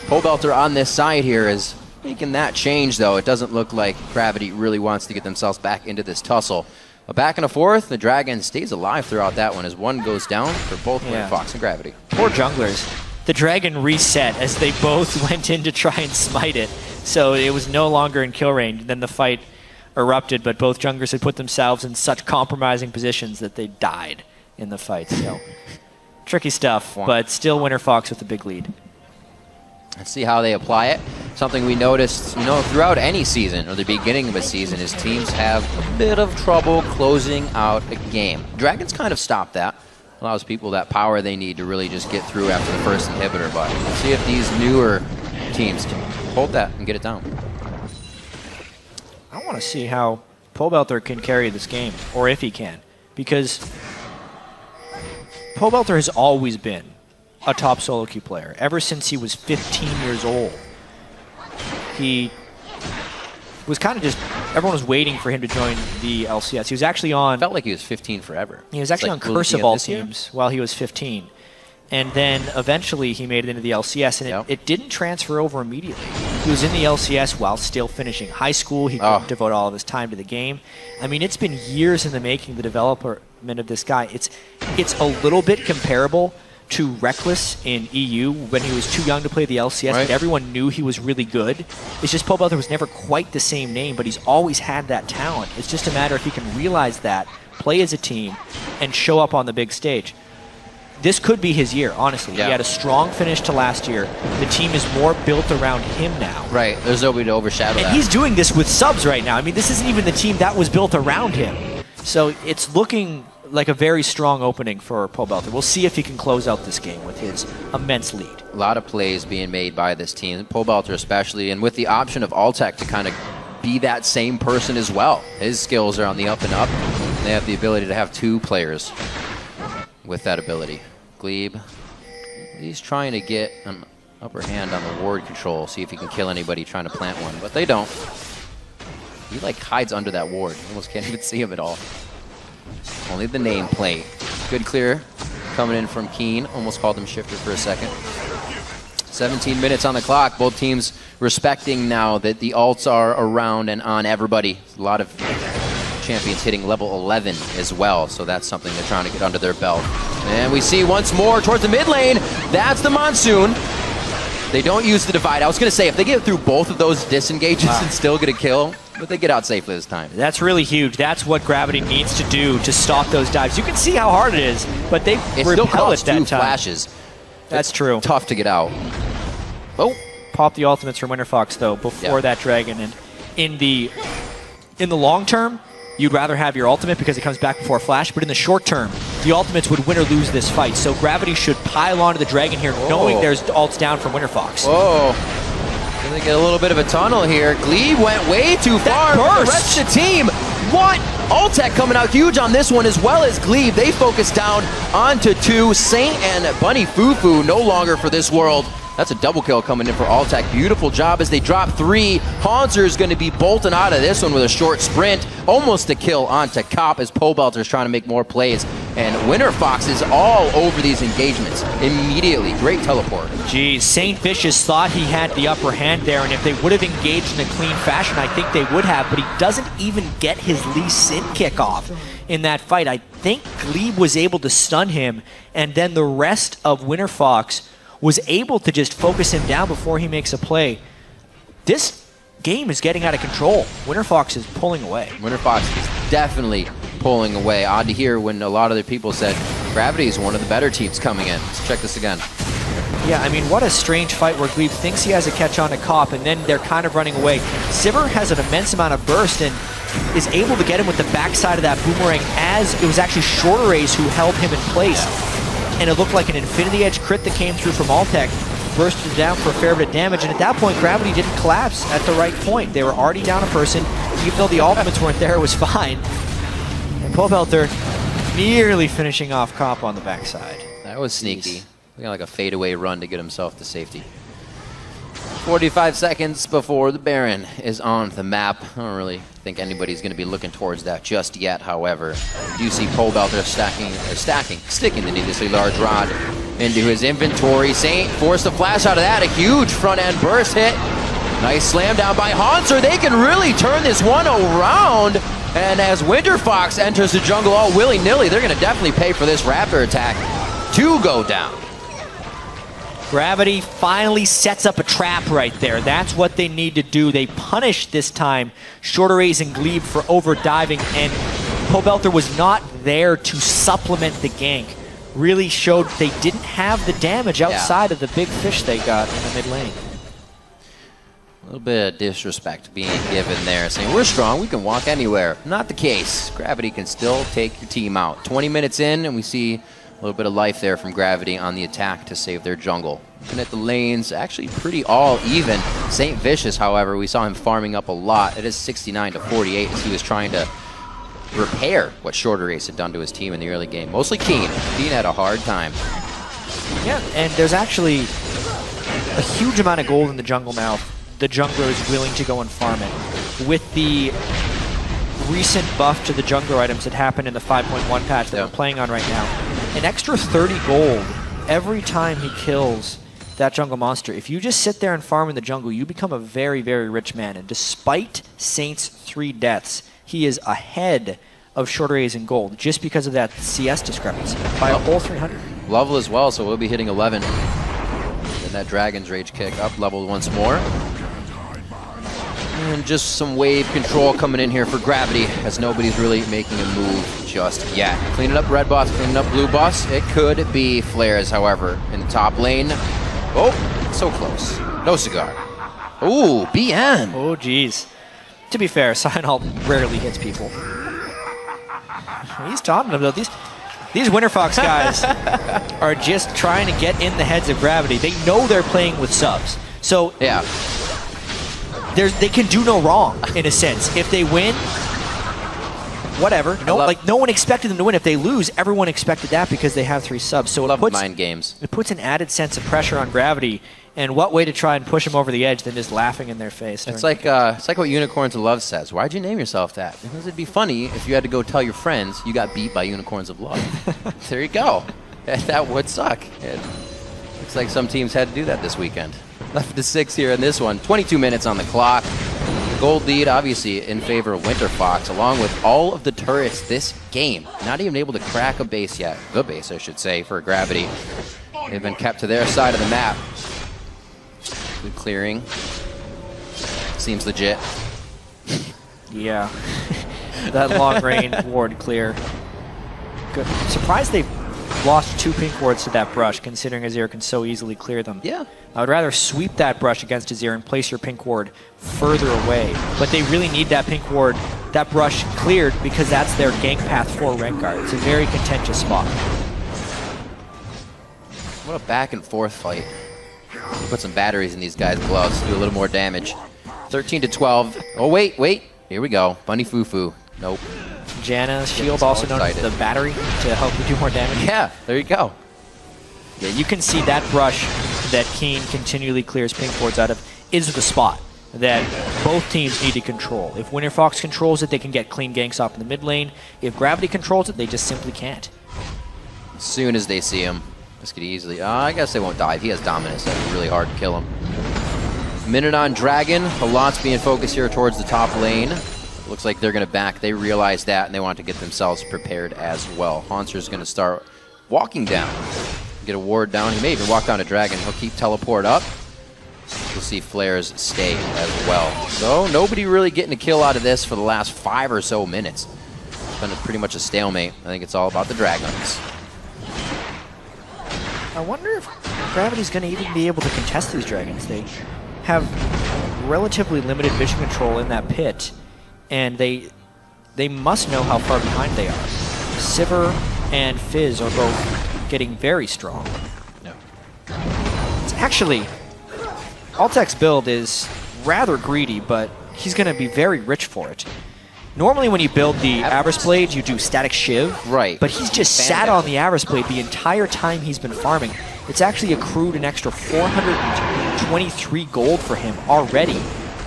Pobelter on this side here is making that change, though. It doesn't look like Gravity really wants to get themselves back into this tussle. A back and a forth. The Dragon stays alive throughout that one as one goes down for both Winterfox and Gravity. Poor junglers. The Dragon reset as they both went in to try and smite it. So it was no longer in kill range. Then the fight erupted, but both junglers had put themselves in such compromising positions that they died in the fight. So tricky stuff, but still Winterfox with a big lead. Let's see how they apply it. Something we noticed, you know, throughout any season or the beginning of a season is teams have a bit of trouble closing out a game. Dragons kind of stop that. Allows people that power they need to really just get through after the first inhibitor, but we'll see if these newer teams can hold that and get it down. I want to see how Pobelter can carry this game, or if he can, because Pobelter has always been a top solo queue player. Ever since he was 15 years old, he was kind of just, everyone was waiting for him to join the LCS. He was actually on... Felt like he was 15 forever. He was actually on Curse of all teams while he was 15. And then eventually he made it into the LCS, and it didn't transfer over immediately. He was in the LCS while still finishing high school. He couldn't devote all of his time to the game. I mean, it's been years in the making, the development of this guy. It's a little bit comparable to Reckless in EU when he was too young to play the LCS, but everyone knew he was really good. It's just Pobelter was never quite the same name, but he's always had that talent. It's just a matter if he can realize that, play as a team, and show up on the big stage. This could be his year, honestly. He had a strong finish to last year. The team is more built around him now. Right, there's nobody to overshadow that. And he's doing this with subs right now. I mean, this isn't even the team that was built around him. So it's looking like a very strong opening for Pobelter. We'll see if he can close out this game with his immense lead. A lot of plays being made by this team, Pobelter especially, and with the option of Altec to kind of be that same person as well. His skills are on the up and up. They have the ability to have 2 players with that ability. Gleeb, he's trying to get an upper hand on the ward control, see if he can kill anybody trying to plant one, but they don't. He like hides under that ward. You almost can't even see him at all. Only the nameplate. Good clear coming in from Keane. Almost called him shifter for a second. 17 minutes on the clock. Both teams respecting now that the ults are around and on everybody. A lot of champions hitting level 11 as well, so that's something they're trying to get under their belt. And we see once more towards the mid lane. That's the Monsoon. They don't use the divide. I was going to say, if they get through both of those disengages and still get a kill, but they get out safely this time. That's really huge. That's what Gravity needs to do to stop those dives. You can see how hard it is, but they repel it that 2 time. flashes. That's true. Tough to get out. Oh, pop the ultimates from Winterfox, though, before that Dragon. And in the in the long term, you'd rather have your ultimate because it comes back before Flash, but in the short term, the ultimates would win or lose this fight. So Gravity should pile onto the Dragon here, knowing there's ults down from Winterfox. Whoa. Gonna get a little bit of a tunnel here. Gleeb went way too far. The rest of the team, what? Altec coming out huge on this one, as well as Gleeb. They focus down onto 2. Saint and Bunny FuFuu no longer for this world. That's a double kill coming in for Altec. Beautiful job as they drop 3. Hauntzer is going to be bolting out of this one with a short sprint. Almost a kill onto Cop as Pobelter is trying to make more plays. And Winterfox is all over these engagements immediately. Great teleport. Geez, SaintVicious thought he had the upper hand there, and if they would have engaged in a clean fashion, I think they would have, but he doesn't even get his Lee Sin kickoff in that fight. I think Gleeb was able to stun him, and then the rest of Winterfox was able to just focus him down before he makes a play. This game is getting out of control. Winterfox is pulling away. Winterfox is definitely pulling away. Odd to hear when a lot of other people said Gravity is one of the better teams coming in. Let's check this again. Yeah, I mean, what a strange fight where Gleeb thinks he has a catch on to Cop, and then they're kind of running away. Sivir has an immense amount of burst and is able to get him with the backside of that boomerang, as it was actually ShorterACE who held him in place. And it looked like an Infinity Edge crit that came through from Altec, bursted down for a fair bit of damage, and at that point, Gravity didn't collapse at the right point. They were already down a person. Even though the ultimates weren't there, it was fine. And Pobelter nearly finishing off Cop on the backside. That was sneaky. He got like a fadeaway run to get himself to safety. 45 seconds before the Baron is on the map. I don't really think anybody's going to be looking towards that just yet, however. You see Pobelter sticking the needlessly large rod into his inventory. Saint forced a flash out of that. A huge front-end burst hit. Nice slam down by Hauntzer. They can really turn this one around. And as Winterfox enters the jungle all willy-nilly, they're going to definitely pay for this Raptor attack to go down. Gravity finally sets up a trap right there. That's what they need to do. They punish this time ShorterACE and Gleeb for overdiving, and Pobelter was not there to supplement the gank. Really showed they didn't have the damage outside of the big fish they got in the mid lane. A little bit of disrespect being given there, saying we're strong, we can walk anywhere. Not the case. Gravity can still take your team out. 20 minutes in, and we see a little bit of life there from Gravity on the attack to save their jungle. Looking at the lanes, actually pretty all even. SaintVicious, however, we saw him farming up a lot. It is 69 to 48 as he was trying to repair what ShorterACE had done to his team in the early game. Mostly Keane. Keane had a hard time. Yeah, and there's actually a huge amount of gold in the jungle now. The jungler is willing to go and farm it. With the recent buff to the jungler items that happened in the 5.1 patch that we're playing on right now, an extra 30 gold every time he kills that jungle monster. If you just sit there and farm in the jungle, you become a very, very rich man. And despite Saint's 3 deaths, he is ahead of ShorterACE in gold just because of that CS discrepancy by a whole 300. Level as well, so we'll be hitting 11. And that Dragon's Rage kick up level once more. And just some wave control coming in here for Gravity, as nobody's really making a move just yet. Cleaning up red buffs, cleaning up blue buffs. It could be Flaresz, however, in the top lane. Oh, so close. No cigar. Ooh, BN. Oh, geez. To be fair, Sion rarely hits people. He's taunting them, though. These Winterfox guys are just trying to get in the heads of Gravity. They know they're playing with subs. So, yeah. They can do no wrong, in a sense. If they win, whatever. No one expected them to win. If they lose, everyone expected that because they have 3 subs. So it puts mind games. It puts an added sense of pressure on Gravity. And what way to try and push them over the edge than just laughing in their face? It's like what Unicorns of Love says. Why'd you name yourself that? Because it'd be funny if you had to go tell your friends you got beat by Unicorns of Love. There you go. That would suck. It looks like some teams had to do that this weekend. Left to 6 here in this one. 22 minutes on the clock. Gold lead, obviously, in favor of Winterfox, along with all of the turrets this game. Not even able to crack a base yet. The base, I should say, for Gravity. They've been kept to their side of the map. Good clearing. Seems legit. Yeah. That long-range ward clear. Good. I'm surprised they lost 2 pink wards to that brush, considering Azir can so easily clear them. Yeah. I would rather sweep that brush against Azir and place your pink ward further away. But they really need that pink ward, that brush cleared, because that's their gank path for Rengar. It's a very contentious spot. What a back and forth fight. Put some batteries in these guys' gloves, do a little more damage. 13 to 12. Oh, wait. Here we go. Bunny FuFuu. Nope. Janna's shield, also known as the battery, to help you do more damage. Yeah, there you go. Yeah, you can see that brush that Keane continually clears pink wards out of is the spot that both teams need to control. If Winterfox controls it, they can get clean ganks off in the mid lane. If Gravity controls it, they just simply can't. As soon as they see him, this could easily... I guess they won't dive. He has dominance. That's really hard to kill him. Minute on Dragon. A lot's being focused here towards the top lane. Looks like they're going to back. They realize that, and they want to get themselves prepared as well. Hauntzer's going to start walking down. Get a ward down. He may even walk down a Dragon. He'll keep teleport up. We'll see Flaresz stay as well. So nobody really getting a kill out of this for the last 5 or so minutes. It's been pretty much a stalemate. I think it's all about the Dragons. I wonder if Gravity's going to even be able to contest these Dragons. They have relatively limited vision control in that pit, and they must know how far behind they are. Sivir and Fizz are both getting very strong. No. It's actually, Altec's build is rather greedy, but he's going to be very rich for it. Normally when you build the Avarice Blade, you do Static Shiv. Right. But he's just sat on the Avarice Blade the entire time he's been farming. It's actually accrued an extra 423 gold for him already.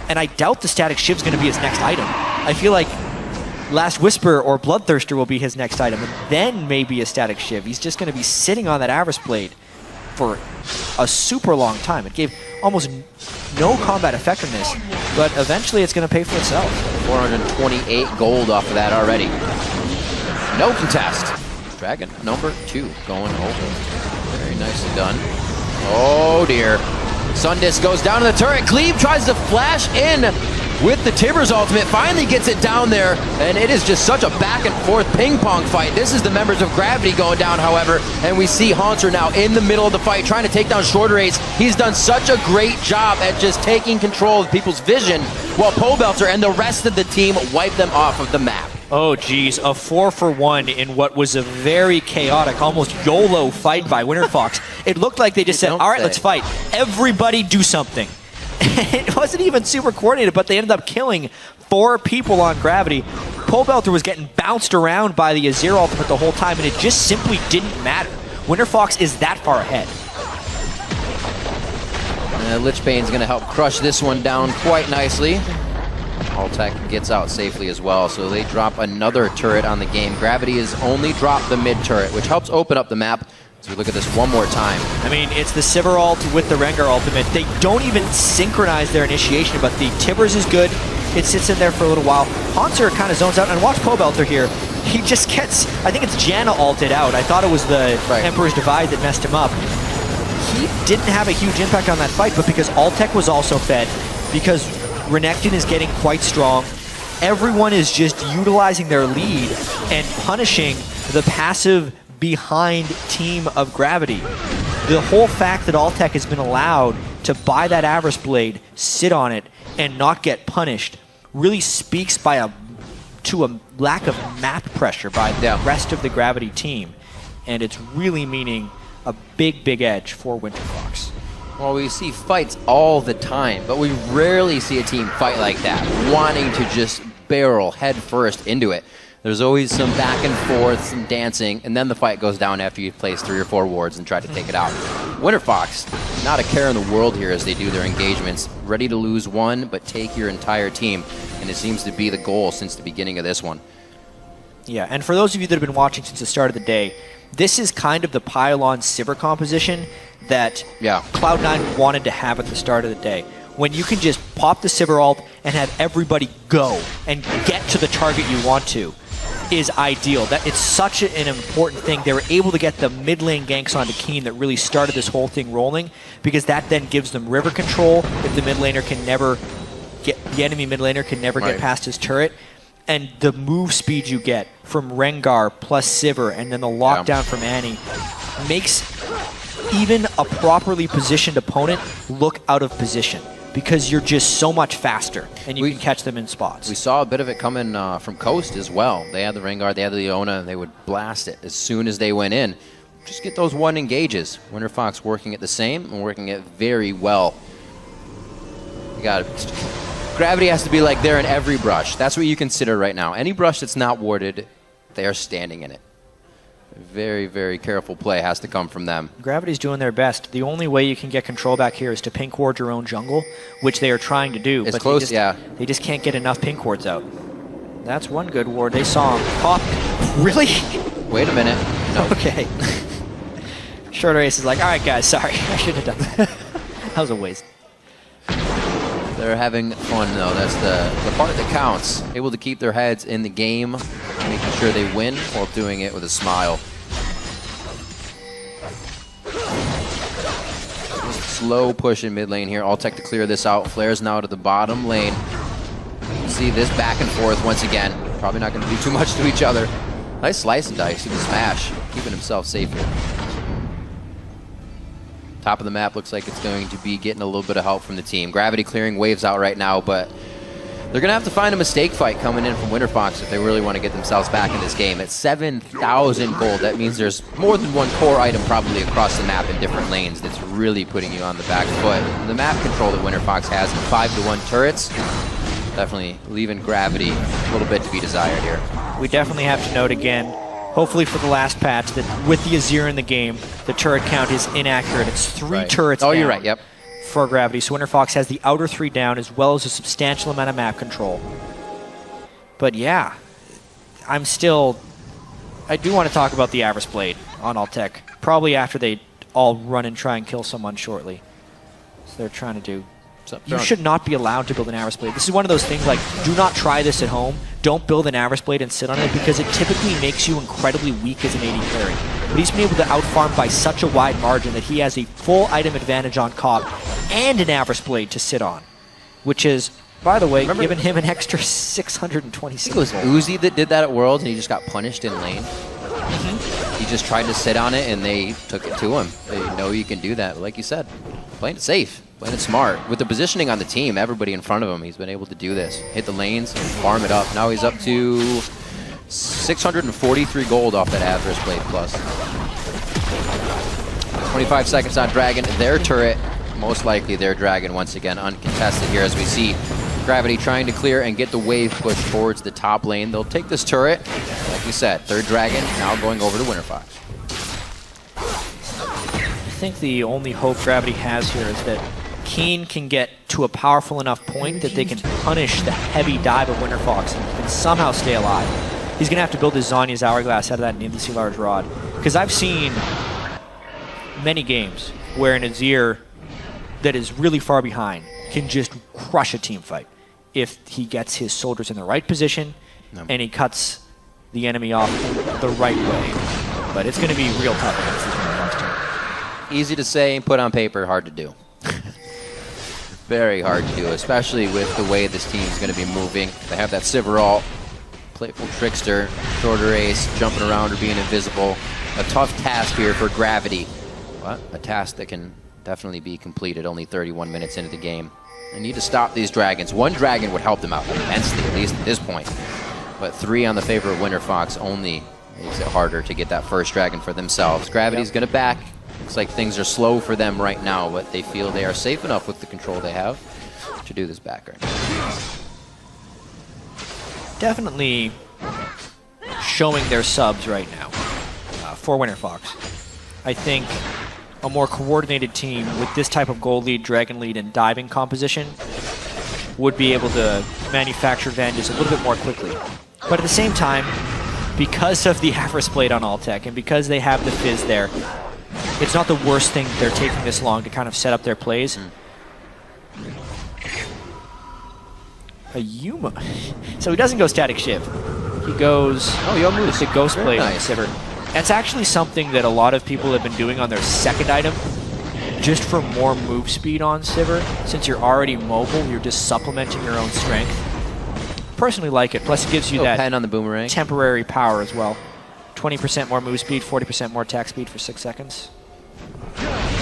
And I doubt the Static Shiv's going to be his next item. I feel like Last Whisper or Bloodthirster will be his next item, and then maybe a Static Shiv. He's just going to be sitting on that Avarice Blade for a super long time. It gave almost no combat effectiveness, but eventually it's going to pay for itself. 428 gold off of that already. No contest. Dragon number 2 going over. Very nicely done. Oh dear. Sundisk goes down to the turret. Gleeb tries to flash in with the Tibbers ultimate. Finally gets it down there, and it is just such a back and forth ping pong fight. This is the members of Gravity going down, however, and we see Hauntzer now in the middle of the fight trying to take down ShorterACE. He's done such a great job at just taking control of people's vision, while Pobelter and the rest of the team wipe them off of the map. Oh geez, a 4-for-1 in what was a very chaotic, almost YOLO fight by Winterfox. It looked like they just said, all right, let's fight. Everybody do something. It wasn't even super coordinated, but they ended up killing 4 people on Gravity. Pobelter was getting bounced around by the Azir ultimate the whole time, and it just simply didn't matter. Winterfox is that far ahead. Lichbane's going to help crush this one down quite nicely. Altec gets out safely as well, so they drop another turret on the game. Gravity has only dropped the mid turret, which helps open up the map. So we look at this one more time. I mean, it's the Sivir ult with the Rengar ultimate. They don't even synchronize their initiation, but the Tibbers is good. It sits in there for a little while. Hauntzer kind of zones out, and watch Pobelter here. He just gets, I think it's Janna ulted out. I thought it was the Emperor's Divide that messed him up. He didn't have a huge impact on that fight, but because Altec was also fed, because Renekton is getting quite strong, everyone is just utilizing their lead and punishing the passive behind team of Gravity. The whole fact that Altec has been allowed to buy that Avarice Blade, sit on it, and not get punished really speaks to a lack of map pressure by the rest of the Gravity team. And it's really meaning a big, big edge for Winterfox. Well, we see fights all the time, but we rarely see a team fight like that, wanting to just barrel head first into it. There's always some back and forth, some dancing, and then the fight goes down after you've placed 3 or 4 wards and tried to take it out. Winterfox, not a care in the world here as they do their engagements. Ready to lose one, but take your entire team, and it seems to be the goal since the beginning of this one. Yeah, and for those of you that have been watching since the start of the day, this is kind of the pylon Sivir composition that Cloud9 wanted to have at the start of the day. When you can just pop the Sivir ult and have everybody go and get to the target you want to is ideal. That it's such an important thing. They were able to get the mid lane ganks onto Keane that really started this whole thing rolling, because that then gives them river control if the mid laner can never get, the enemy mid laner can never get past his turret. And the move speed you get from Rengar plus Sivir and then the lockdown from Annie makes even a properly positioned opponent look out of position because you're just so much faster and you can catch them in spots. We saw a bit of it coming from Coast as well. They had the Rengar, they had the Leona, and they would blast it as soon as they went in. Just get those one engages. Winterfox working it the same and working it very well. You got it. Gravity has to be like they're in every brush. That's what you consider right now. Any brush that's not warded, they are standing in it. Very, very careful play has to come from them. Gravity's doing their best. The only way you can get control back here is to pink ward your own jungle, which they are trying to do. It's close, They just can't get enough pink wards out. That's one good ward. They saw him pop. Really? Wait a minute. No. Okay. ShorterACE is like, all right, guys, sorry. I shouldn't have done that. That was a waste. They're having fun, though. That's the part that counts. Able to keep their heads in the game, making sure they win while doing it with a smile. Slow push in mid lane here. Altec to clear this out. Flaresz now to the bottom lane. See this back and forth once again. Probably not going to do too much to each other. Nice slice and dice. Even smash. Keeping himself safe here. Top of the map looks like it's going to be getting a little bit of help from the team. Gravity clearing waves out right now, but they're going to have to find a mistake fight coming in from Winterfox if they really want to get themselves back in this game. At 7,000 gold, that means there's more than one core item probably across the map in different lanes that's really putting you on the back foot. And the map control that Winterfox has in 5-to-1 turrets, definitely leaving Gravity a little bit to be desired here. We definitely have to note again, hopefully for the last patch, that with the Azir in the game, the turret count is inaccurate. It's 3 turrets down. Oh, you're right, yep. For Gravity. So Winterfox has the outer 3 down as well as a substantial amount of map control. But yeah, I do want to talk about the Avarice Blade on Altec. Probably after they all run and try and kill someone shortly. So they're trying to do. You should not be allowed to build an Avarice Blade. This is one of those things like, do not try this at home. Don't build an Avarice Blade and sit on it because it typically makes you incredibly weak as an AD carry. But he's been able to outfarm by such a wide margin that he has a full item advantage on Cop and an Avarice Blade to sit on. Which is, by the way, giving him an extra 626 I think it was Uzi that did that at Worlds and he just got punished in lane. He just tried to sit on it and they took it to him. They know you can do that. But like you said, playing it safe. Playing it smart. With the positioning on the team, everybody in front of him, he's been able to do this. Hit the lanes, farm it up. Now he's up to 643 gold off that Avarice Blade plus. 25 seconds on Dragon. Their turret, most likely their Dragon once again uncontested here as we see Gravity trying to clear and get the wave push towards the top lane. They'll take this turret. Like we said, third Dragon now going over to Winterfox. I think the only hope Gravity has here is that Keane can get to a powerful enough point that they can punish the heavy dive of Winterfox and somehow stay alive. He's going to have to build his Zhonya's Hourglass out of that needlessly large rod. Because I've seen many games where an Azir that is really far behind can just crush a team fight if he gets his soldiers in the right position and he cuts the enemy off the right way. But it's going to be real tough against this Winterfox team. Easy to say, put on paper, hard to do. Very hard to do, especially with the way this team is going to be moving. They have that Sivir ult, Playful Trickster, ShorterACE, jumping around or being invisible. A tough task here for Gravity, but a task that can definitely be completed only 31 minutes into the game. They need to stop these dragons. One dragon would help them out immensely, at least at this point. But 3 on the favor of Winterfox only makes it harder to get that first dragon for themselves. Gravity's going to back. Looks like things are slow for them right now, but they feel they are safe enough with the control they have to do this back right now. Definitely showing their subs right now for Winterfox. I think a more coordinated team with this type of gold lead, dragon lead, and diving composition would be able to manufacture advantages a little bit more quickly. But at the same time, because of the Avarice Blade on Altec and because they have the Fizz there, it's not the worst thing they're taking this long to kind of set up their plays. A Yuma. So he doesn't go Static Shiv. He goes to Ghost Blade on Sivir. That's actually something that a lot of people have been doing on their second item, just for more move speed on Sivir. Since you're already mobile, you're just supplementing your own strength. personally like it. Plus, it gives you that pen on the boomerang. Temporary power as well. 20% more move speed, 40% more attack speed for 6 seconds.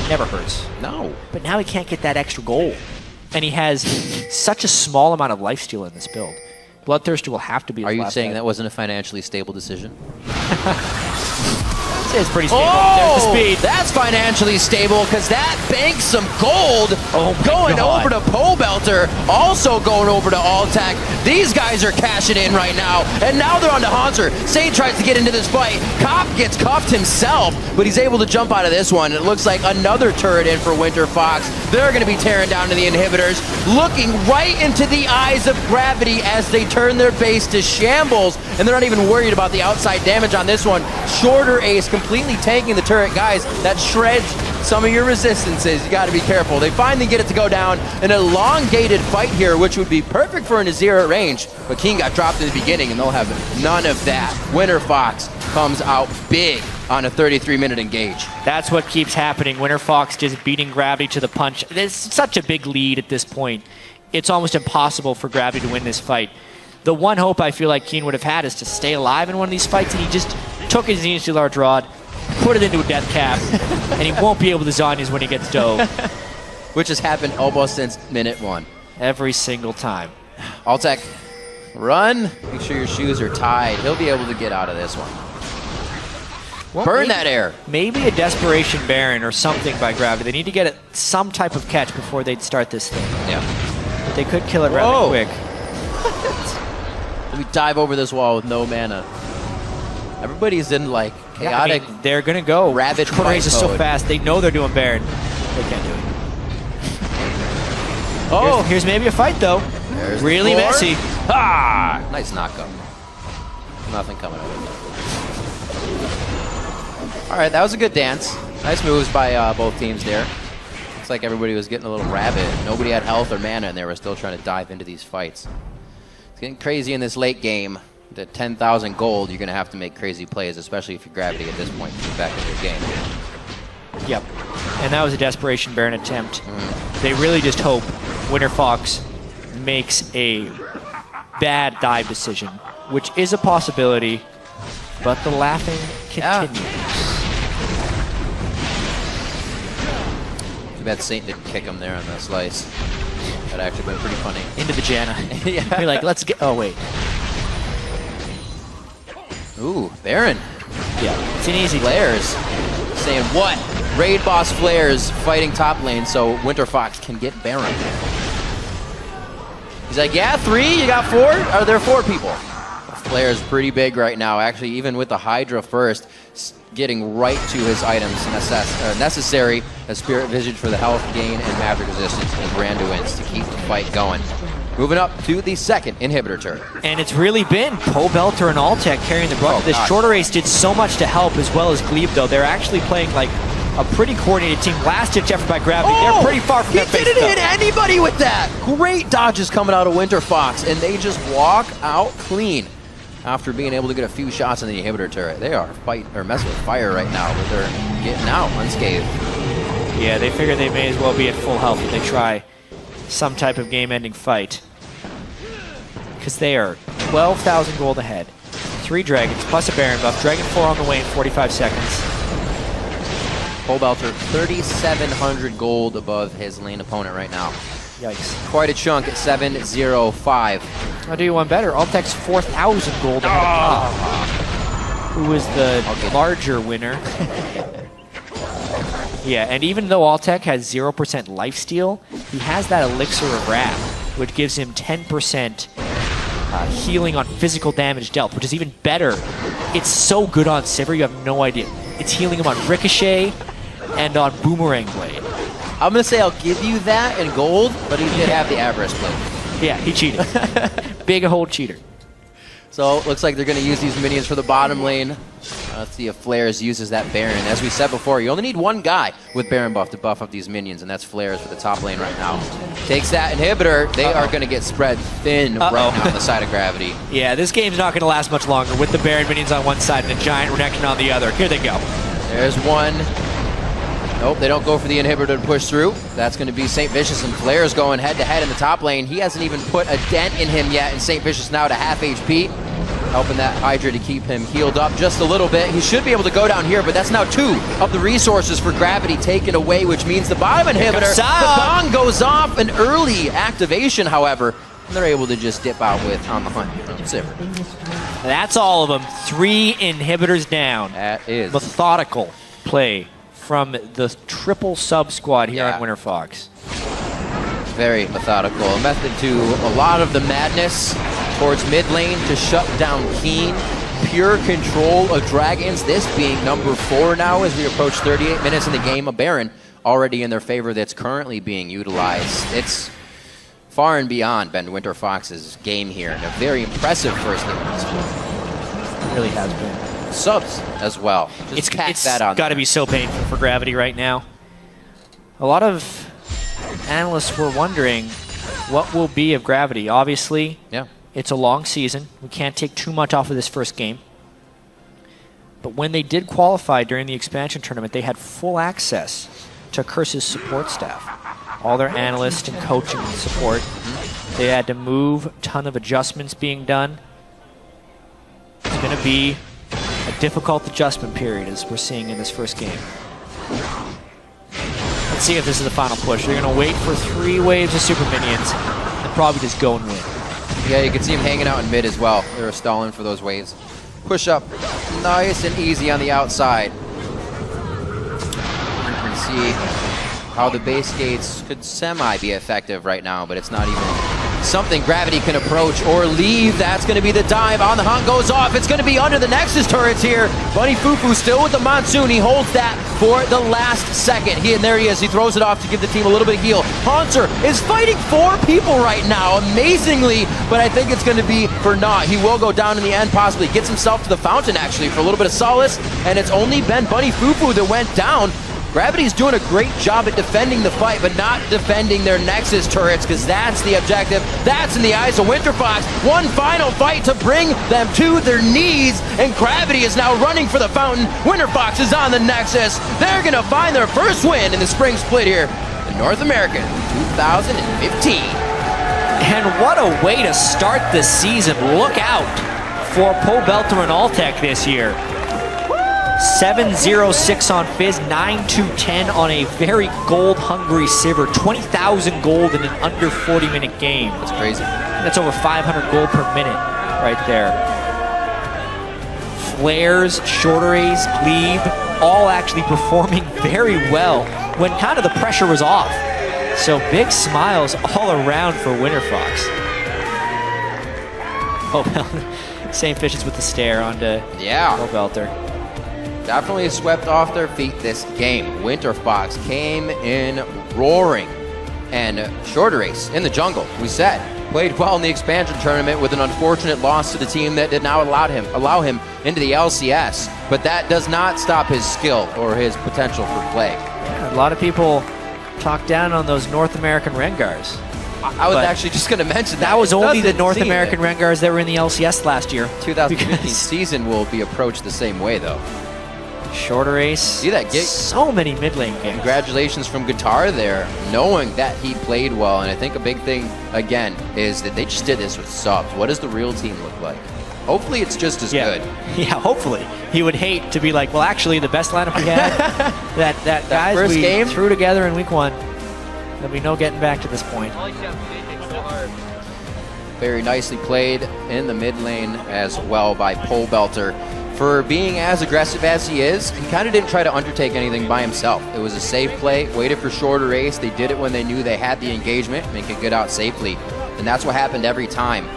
Never hurts. No. But now he can't get that extra gold. And he has such a small amount of lifesteal in this build. Bloodthirster will have to be his Are you last saying bet. that wasn't a financially stable decision? It's pretty stable. There's the speed. That's financially stable because that banks some gold. Going over to Pobelter, also going over to Altec. These guys are cashing in right now, and now they're on to Hauntzer. Saint tries to get into this fight. Cop gets cuffed himself, but he's able to jump out of this one. It looks like another turret in for Winterfox. They're going to be tearing down to the inhibitors, looking right into the eyes of Gravity as they turn their base to shambles, and they're not even worried about the outside damage on this one. ShorterACE completely tanking the turret. Guys, that shreds some of your resistances. You got to be careful. They finally get it to go down. An elongated fight here, which would be perfect for an Azir at range, but Keane got dropped in the beginning, and they'll have none of that. Winterfox comes out big on a 33-minute engage. That's what keeps happening. Winterfox just beating Gravity to the punch. There's such a big lead at this point. It's almost impossible for Gravity to win this fight. The one hope I feel like Keane would have had is to stay alive in one of these fights, and he just took his Zenith large rod, put it into a death cap, and he won't be able to Zhonya's when he gets dove. Which has happened almost since minute 1. Every single time. Altec, run. Make sure your shoes are tied. He'll be able to get out of this one. Well, Burn that air. Maybe a Desperation Baron or something by Gravity. They need to get some type of catch before they'd start this thing. Yeah. But they could kill it rather quick. Let me dive over this wall with no mana. Everybody's in like chaotic. I mean, they're gonna go. Rabid ShorterACE is so mode. fast. They know they're doing Baron. They can't do it. Oh, here's maybe a fight though. There's really the floor. messy. Ah, nice knockup. Nothing coming of it. All right, that was a good dance. Nice moves by both teams there. Looks like everybody was getting a little rabid. Nobody had health or mana, and they were still trying to dive into these fights. It's getting crazy in this late game. At 10,000 gold, you're going to have to make crazy plays, especially if you're Gravity at this point to get back into the game. Yep. And that was a Desperation Baron attempt. They really just hope Winterfox makes a bad dive decision, which is a possibility, but the laughing continues. Too bad Saint didn't kick him there on the slice. That actually been pretty funny. Into the Janna. Yeah. You're like, let's get. Oh, wait. Ooh, Baron. Yeah, it's an easy Flaresz saying what? Raid boss Flaresz fighting top lane so Winterfox can get Baron. He's like, yeah, 3? You got 4? Are there 4 people? Flaresz pretty big right now. Actually, even with the Hydra first, getting right to his items necessary as Spirit Visage for the health gain and magic resistance and Branduins to keep the fight going. Moving up to the second inhibitor turret. And it's really been Pobelter and Altec carrying the brunt of this. ShorterACE did so much to help, as well as Gleeb, though. They're actually playing like a pretty coordinated team. Last-ditch effort by Gravity. They're pretty far from their base, He didn't hit anybody with that! Great dodges coming out of Winterfox, and they just walk out clean after being able to get a few shots in the inhibitor turret. They are messing with fire right now, but they're getting out unscathed. Yeah, they figure they may as well be at full health if they try some type of game-ending fight. Because they are 12,000 gold ahead. 3 dragons, plus a Baron buff. Dragon 4 on the way in 45 seconds. Pobelter, 3,700 gold above his lane opponent right now. Yikes. Quite a chunk at 705. I'll do you one better. Altec's 4,000 gold ahead of Top, who is the larger winner. Yeah, and even though Altec has 0% lifesteal, he has that Elixir of Wrath, which gives him 10% healing on physical damage dealt, which is even better. It's so good on Sivir, you have no idea. It's healing him on Ricochet and on Boomerang Blade. I'm going to say I'll give you that in gold, but he did have the Avarice Blade. Yeah, he cheated. Big old cheater. So it looks like they're going to use these minions for the bottom lane. Let's see if Flaresz uses that Baron. As we said before, you only need one guy with Baron buff to buff up these minions, and that's Flaresz for the top lane right now. Takes that inhibitor. They are going to get spread thin right now on the side of Gravity. Yeah, this game's not going to last much longer with the Baron minions on one side and a giant Renekton on the other. Here they go. There's one. Nope, they don't go for the inhibitor to push through. That's going to be SaintVicious, and Flaresz going head-to-head in the top lane. He hasn't even put a dent in him yet, and SaintVicious now to half HP. Helping that Hydra to keep him healed up just a little bit. He should be able to go down here, but that's now 2 of the resources for Gravity taken away, which means the bottom inhibitor, the gong goes off. An early activation, however, and they're able to just dip out with On the Hunt from Sivir. That's all of them. 3 inhibitors down. That is methodical play from the triple sub squad here on Winterfox. Very methodical. A method to a lot of the madness towards mid lane to shut down Keane. Pure control of Dragons, this being number 4 now as we approach 38 minutes in the game. A Baron already in their favor that's currently being utilized. It's far and beyond Ben Winterfox's game here, and a very impressive first game. It really has been. Subs as well. Just It's got to be so painful for Gravity right now. A lot of analysts were wondering what will be of Gravity. Obviously, it's a long season. We can't take too much off of this first game. But when they did qualify during the expansion tournament, they had full access to Curse's support staff. All their analysts and coaching and support. They had to move, a ton of adjustments being done. It's going to be a difficult adjustment period as we're seeing in this first game. Let's see if this is the final push. They're going to wait for 3 waves of super minions and probably just go and win. Yeah, you can see him hanging out in mid as well. They're stalling for those waves. Push up nice and easy on the outside. You can see how the base gates could semi be effective right now, but it's not even something Gravity can approach or leave. That's going to be the dive. On the Hunt goes off. It's going to be under the Nexus turrets here. Bunny FuFuu still with the Monsoon. He holds that for the last second. And there he is. He throws it off to give the team a little bit of heal. Hauntzer is fighting 4 people right now, amazingly, but I think it's going to be for naught. He will go down in the end, possibly. Gets himself to the fountain, actually, for a little bit of solace, and it's only been Bunny FuFuu that went down. Gravity's doing a great job at defending the fight, but not defending their Nexus turrets, because that's the objective. That's in the eyes of Winterfox. One final fight to bring them to their knees, and Gravity is now running for the fountain. Winterfox is on the Nexus. They're going to find their first win in the spring split here in North America 2015. And what a way to start the season. Look out for Pobelter and Altec this year. 7-0-6 on Fizz, 9-2-10 on a very gold-hungry Sivir. 20,000 gold in an under 40-minute game. That's crazy. And that's over 500 gold per minute right there. Flaresz, ShorterACE, Gleeb, all actually performing very well when kind of the pressure was off. So big smiles all around for Winterfox. Oh, well, SaintVicious with the stare onto Pobelter. Definitely swept off their feet this game. Winterfox came in roaring. And ShorterACE in the jungle, we said, played well in the expansion tournament with an unfortunate loss to the team that did not allow him into the LCS. But that does not stop his skill or his potential for play. Yeah, a lot of people talk down on those North American Rengars. I was actually just going to mention that. That was only the North American Rengars that were in the LCS last year. 2015 season will be approached the same way, though. ShorterACE. See that gig? So many mid lane games. Congratulations from Guitar there, knowing that he played well. And I think a big thing, again, is that they just did this with subs. What does the real team look like? Hopefully it's just as good. Yeah, hopefully. He would hate to be like, well, actually, the best lineup we had, that guys first we game threw together in week 1, that we know getting back to this point. Very nicely played in the mid lane as well by Pobelter. For being as aggressive as he is, he kind of didn't try to undertake anything by himself. It was a safe play, waited for ShorterACE. They did it when they knew they had the engagement and could get out safely. And that's what happened every time.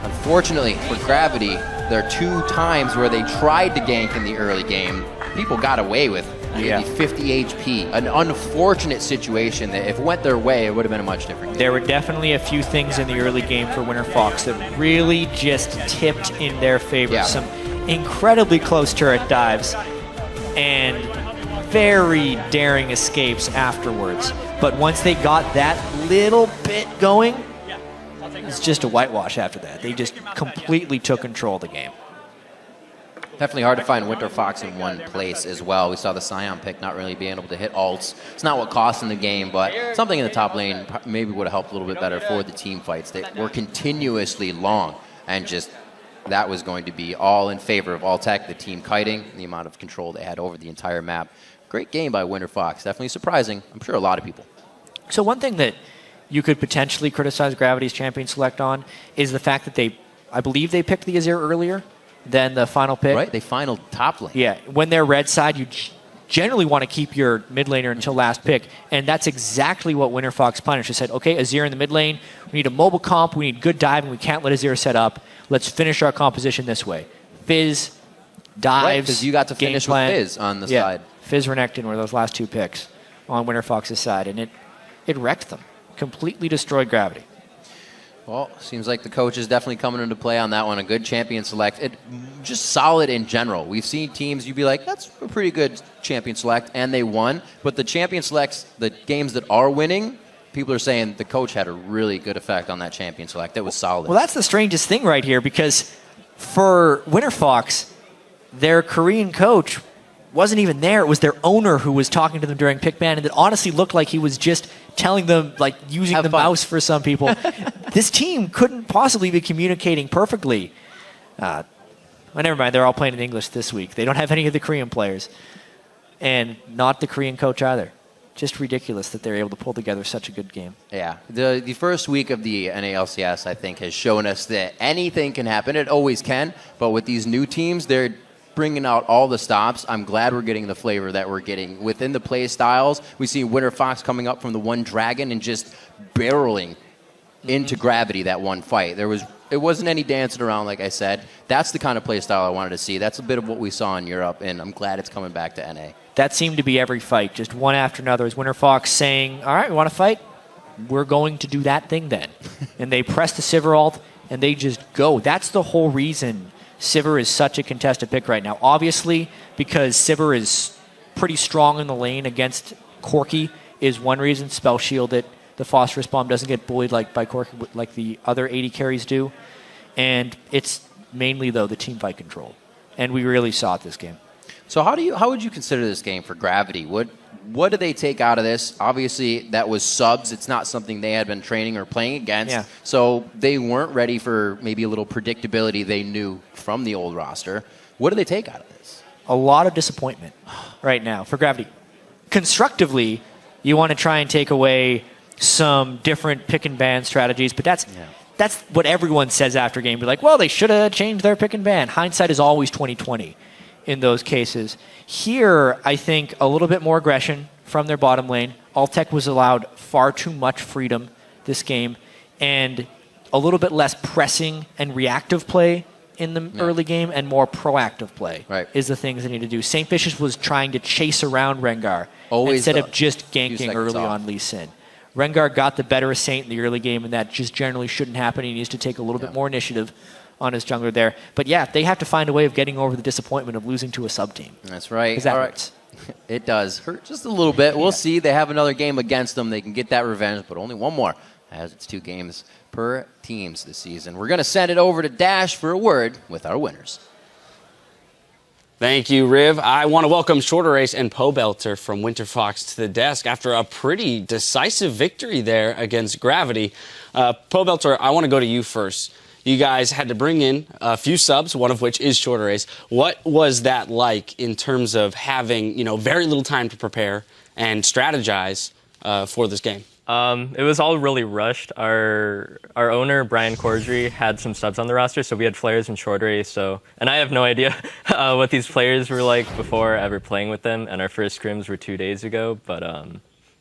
Unfortunately for Gravity, there are 2 times where they tried to gank in the early game. People got away with maybe 50 HP. An unfortunate situation that if it went their way, it would have been a much different game. There were definitely a few things in the early game for Winterfox that really just tipped in their favor. Yeah. Some incredibly close turret dives and very daring escapes afterwards. But once they got that little bit going, it's just a whitewash after that. They just completely took control of the game. Definitely hard to find Winterfox in one place as well. We saw the Sion pick not really being able to hit ults. It's not what cost in the game, but something in the top lane maybe would have helped a little bit better for the team fights. They were continuously long, and just that was going to be all in favor of Altec, the team kiting, the amount of control they had over the entire map. Great game by Winterfox. Definitely surprising, I'm sure, a lot of people. So one thing that you could potentially criticize Gravity's champion select on is the fact that I believe they picked the Azir earlier than the final pick. Right, they final top lane. Yeah, when they're red side, you generally want to keep your mid laner until last pick, and that's exactly what Winterfox punished. They said, okay, Azir in the mid lane, we need a mobile comp, we need good diving, we can't let Azir set up. Let's finish our composition this way. Fizz, dives, right, because you got to finish with Fizz on the side. Fizz, Renekton were those last 2 picks on Winterfox's side, and it wrecked them. Completely destroyed Gravity. Well, seems like the coach is definitely coming into play on that one. A good champion select. Just solid in general. We've seen teams you'd be like, that's a pretty good champion select, and they won. But the champion selects, the games that are winning, people are saying the coach had a really good effect on that champion select. It was solid. Well, that's the strangest thing right here, because for Winterfox, their Korean coach wasn't even there. It was their owner who was talking to them during pick ban, and it honestly looked like he was just telling them, like, using the mouse for some people. This team couldn't possibly be communicating perfectly. Well, never mind. They're all playing in English this week. They don't have any of the Korean players, and not the Korean coach either. Just ridiculous that they're able to pull together such a good game. Yeah, the first week of the NA LCS, I think, has shown us that anything can happen. It always can, but with these new teams, they're bringing out all the stops. I'm glad we're getting the flavor that we're getting within the play styles. We see Winterfox coming up from the one dragon and just barreling into Gravity that one fight. It wasn't any dancing around, like I said. That's the kind of play style I wanted to see. That's a bit of what we saw in Europe, and I'm glad it's coming back to NA. That seemed to be every fight, just one after another. As Winterfox saying, all right, we want to fight? We're going to do that thing then. And they press the Sivir ult, and they just go. That's the whole reason Sivir is such a contested pick right now. Obviously, because Sivir is pretty strong in the lane against Corki is one reason. Spell shield it. The phosphorus bomb doesn't get bullied like by Corki like the other 80 carries do. And it's mainly, though, the team fight control. And we really saw it this game. So how would you consider this game for Gravity? What do they take out of this? Obviously, that was subs. It's not something they had been training or playing against. Yeah. So they weren't ready for maybe a little predictability they knew from the old roster. What do they take out of this? A lot of disappointment right now for Gravity. Constructively, you want to try and take away some different pick and ban strategies, but that's what everyone says after game. Be like, well, they should have changed their pick and ban. Hindsight is always 20/20 in those cases. Here, I think a little bit more aggression from their bottom lane. Altec was allowed far too much freedom this game, and a little bit less pressing and reactive play in the early game, and more proactive play is the things they need to do. SaintVicious was trying to chase around Rengar instead of just ganking early on Lee Sin. Rengar got the better of Saint in the early game, and that just generally shouldn't happen. He needs to take a little bit more initiative on his jungler there. But yeah, they have to find a way of getting over the disappointment of losing to a sub-team. That's right. Because that hurts. It does. Hurt just a little bit. We'll see. They have another game against them. They can get that revenge, but only one more, as it's 2 games per teams this season. We're going to send it over to Dash for a word with our winners. Thank you, Riv. I want to welcome ShorterACE and Pobelter from Winterfox to the desk after a pretty decisive victory there against Gravity. Pobelter, I want to go to you first. You guys had to bring in a few subs, one of which is ShorterACE. What was that like in terms of having, very little time to prepare and strategize for this game? It was all really rushed. Our owner, Brian Cordry, had some subs on the roster, so we had Flaresz and ShorterACE. And I have no idea what these players were like before ever playing with them, and our first scrims were 2 days ago. But,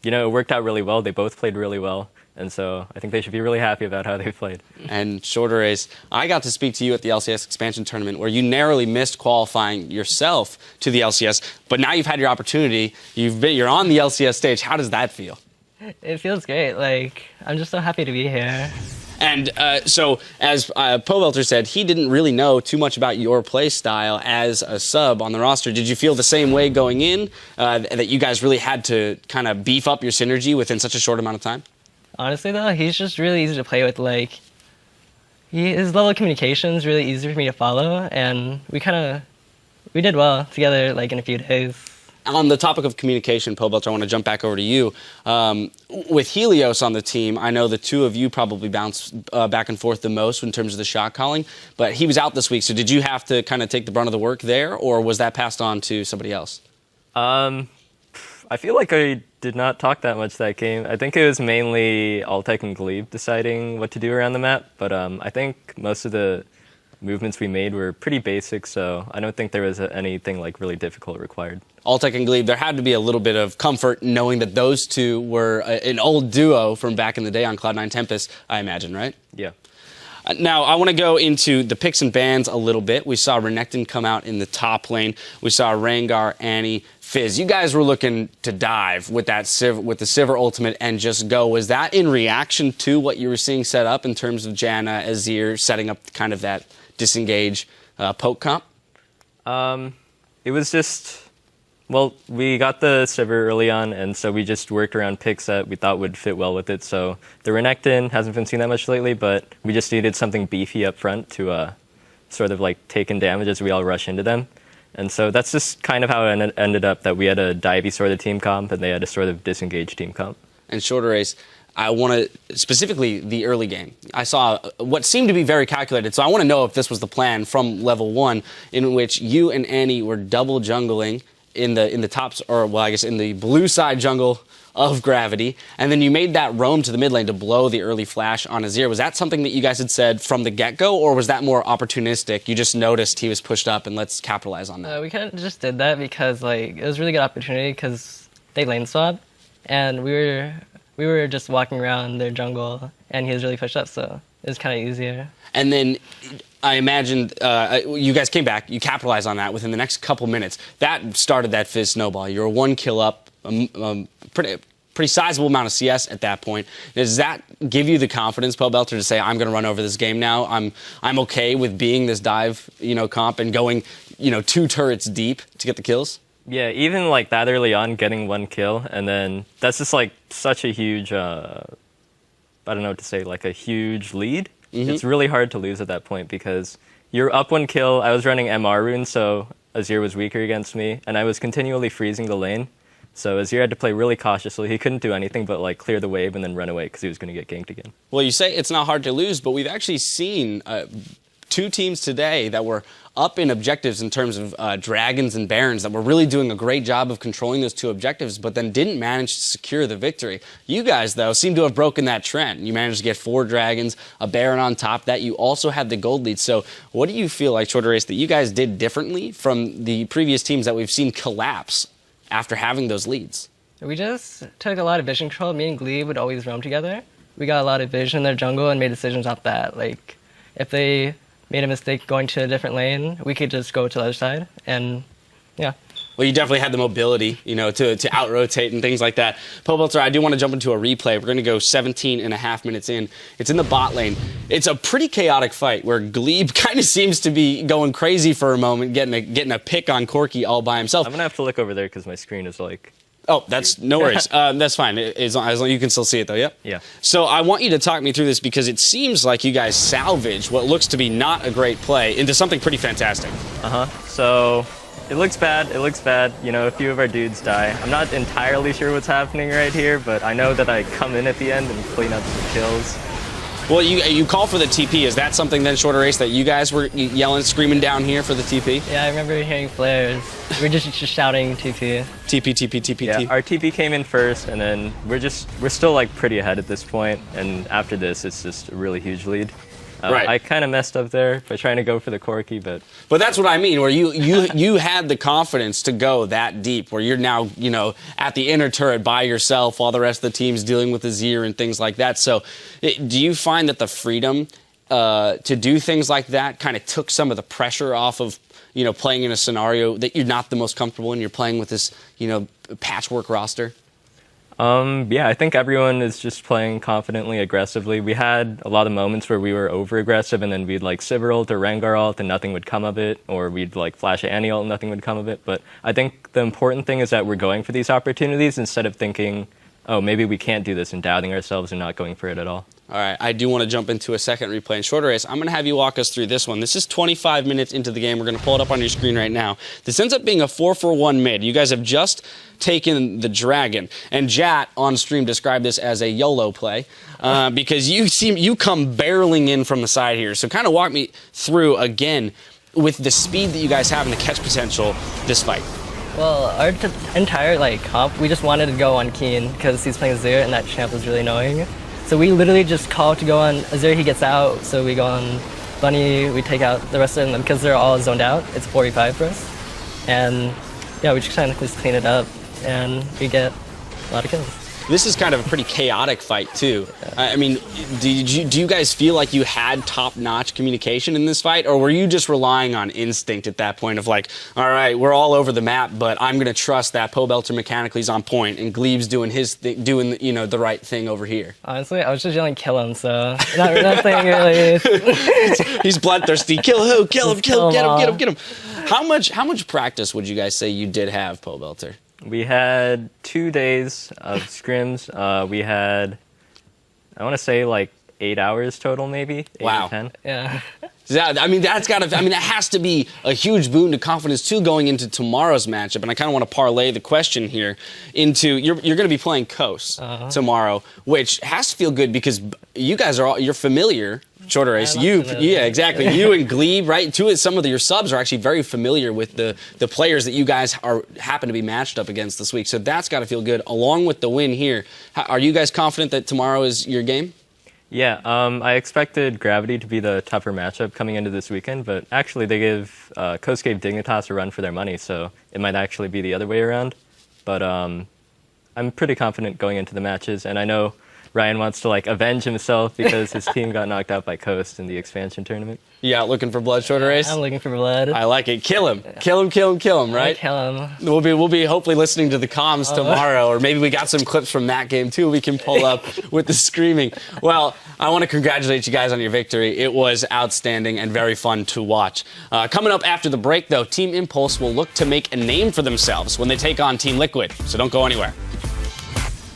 it worked out really well. They both played really well. And so I think they should be really happy about how they played. And ShorterACE, I got to speak to you at the LCS expansion tournament where you narrowly missed qualifying yourself to the LCS, but now you've had your opportunity. You're on the LCS stage. How does that feel? It feels great. I'm just so happy to be here. And so, as Pobelter said, he didn't really know too much about your play style as a sub on the roster. Did you feel the same way going in, that you guys really had to kind of beef up your synergy within such a short amount of time? Honestly, though, he's just really easy to play with. His level of communication is really easy for me to follow, and we kind of we did well together, like in a few days. On the topic of communication, Pobelter, I want to jump back over to you. With Helios on the team, I know the two of you probably bounce back and forth the most in terms of the shot calling, but he was out this week, so did you have to kind of take the brunt of the work there, or was that passed on to somebody else? I feel like I did not talk that much that game. I think it was mainly Altec and Gleeb deciding what to do around the map, but I think most of the movements we made were pretty basic, so I don't think there was anything like really difficult required. Altec and Gleeb, there had to be a little bit of comfort knowing that those two were an old duo from back in the day on Cloud9 Tempest, I imagine, right? Yeah. Now, I want to go into the picks and bans a little bit. We saw Renekton come out in the top lane. We saw Rengar, Annie, Fizz. You guys were looking to dive with that with the Sivir ultimate and just go. Was that in reaction to what you were seeing set up in terms of Janna, Azir, setting up kind of that disengage poke comp? It was just, well, we got the Sivir early on, and so we just worked around picks that we thought would fit well with it. So the Renekton hasn't been seen that much lately, but we just needed something beefy up front to sort of like take in damage as we all rush into them. And so that's just kind of how it ended up, that we had a divey sort of team comp, and they had a sort of disengaged team comp. And ShorterACE, I want to, specifically the early game, I saw what seemed to be very calculated, so I want to know if this was the plan from level 1, in which you and Annie were double jungling in the tops, or well, I guess in the blue side jungle of Gravity, and then you made that roam to the mid lane to blow the early flash on Azir. Was that something that you guys had said from the get-go, or was that more opportunistic? You just noticed he was pushed up and let's capitalize on that? We kind of just did that because like it was a really good opportunity because they lane swapped, and we were just walking around their jungle, and he was really pushed up, so it was kind of easier. And then I imagined you guys came back, you capitalized on that within the next couple minutes. That started that Fizz snowball. You were 1 kill up, pretty sizable amount of CS at that point. Does that give you the confidence, Pobelter, to say, I'm going to run over this game now? I'm okay with being this dive, comp and going, 2 turrets deep to get the kills? Yeah, even like that early on, getting 1 kill, and then that's just like such a huge, I don't know what to say, like a huge lead. Mm-hmm. It's really hard to lose at that point because you're up 1 kill. I was running MR runes, so Azir was weaker against me, and I was continually freezing the lane. So Azir had to play really cautiously. He couldn't do anything but like clear the wave and then run away because he was going to get ganked again. Well, you say it's not hard to lose, but we've actually seen 2 teams today that were up in objectives in terms of Dragons and Barons that were really doing a great job of controlling those 2 objectives, but then didn't manage to secure the victory. You guys, though, seem to have broken that trend. You managed to get 4 Dragons, a Baron on top of that. You also had the gold lead. So what do you feel like, ShorterACE, that you guys did differently from the previous teams that we've seen collapse after having those leads? We just took a lot of vision control. Me and Gleeb would always roam together. We got a lot of vision in their jungle and made decisions off that. Like, if they made a mistake going to a different lane, we could just go to the other side, and yeah. Well, you definitely had the mobility, to out-rotate and things like that. Pobelter, I do want to jump into a replay. We're going to go 17.5 minutes in. It's in the bot lane. It's a pretty chaotic fight where Gleeb kind of seems to be going crazy for a moment, getting a pick on Corki all by himself. I'm going to have to look over there because my screen is like... Oh, that's no worries. That's fine. As long as you can still see it, though, yeah? Yeah. So I want you to talk me through this because it seems like you guys salvaged what looks to be not a great play into something pretty fantastic. So it looks bad. It looks bad. A few of our dudes die. I'm not entirely sure what's happening right here, but I know that I come in at the end and clean up some kills. Well, you call for the TP. Is that something then, ShorterACE, that you guys were yelling, screaming down here for the TP? Yeah, I remember hearing flares. We were just shouting TP. TP, TP, TP, yeah, TP. Our TP came in first, and then we're still like pretty ahead at this point, and after this, it's just a really huge lead. Right. I kind of messed up there by trying to go for the Corki, but that's what I mean, where you had the confidence to go that deep, where you're now, at the inner turret by yourself while the rest of the team's dealing with Azir and things like that. So do you find that the freedom to do things like that kind of took some of the pressure off of, playing in a scenario that you're not the most comfortable in? You're playing with this, patchwork roster? Yeah, I think everyone is just playing confidently, aggressively. We had a lot of moments where we were over-aggressive, and then we'd like Sivir ult or Rengar ult, and nothing would come of it, or we'd like flash Annie ult and nothing would come of it. But I think the important thing is that we're going for these opportunities instead of thinking, oh, maybe we can't do this, and doubting ourselves and not going for it at all. All right, I do want to jump into a second replay. And ShorterACE, I'm going to have you walk us through this one. This is 25 minutes into the game. We're going to pull it up on your screen right now. This ends up being a 4-for-1 mid. You guys have just taken the dragon. And Jat on stream described this as a YOLO play because you come barreling in from the side here. So kind of walk me through again with the speed that you guys have and the catch potential this fight. Well, our entire comp, we just wanted to go on Keane because he's playing Azir and that champ was really annoying. So we literally just call to go on Azir, he gets out, so we go on Bunny, we take out the rest of them because they're all zoned out. It's 45 for us. And yeah, we just kind of just clean it up and we get a lot of kills. This is kind of a pretty chaotic fight too. I mean, do you guys feel like you had top-notch communication in this fight, or were you just relying on instinct at that point of like, all right, we're all over the map, but I'm going to trust that Pobelter mechanically is on point and Gleeb's doing his doing the right thing over here? Honestly, I was just yelling kill him, so nothing really. He's bloodthirsty. Kill who? Kill him! Get him! How much practice would you guys say you did have, Pobelter? We had 2 days of scrims. We had, I want to say, like 8 hours total, maybe. 8 wow. to 10. Yeah. I mean, that has to be a huge boon to confidence too going into tomorrow's matchup. And I kind of want to parlay the question here into you're going to be playing Coast tomorrow, which has to feel good because you guys you're familiar. ShorterACE, exactly. You and Gleeb, right? Some of your subs are actually very familiar with the players that you guys happen to be matched up against this week. So that's got to feel good. Along with the win here, are you guys confident that tomorrow is your game? Yeah, I expected Gravity to be the tougher matchup coming into this weekend, but actually Coast gave Dignitas a run for their money, so it might actually be the other way around. But I'm pretty confident going into the matches, and I know Ryan wants to avenge himself because his team got knocked out by Coast in the expansion tournament. Yeah, looking for blood, ShorterACE? I'm looking for blood. I like it. Kill him. Kill him, right? Kill him. We'll be hopefully listening to the comms tomorrow, or maybe we got some clips from that game too we can pull up with the screaming. Well, I want to congratulate you guys on your victory. It was outstanding and very fun to watch. Coming up after the break, though, Team Impulse will look to make a name for themselves when they take on Team Liquid, so don't go anywhere.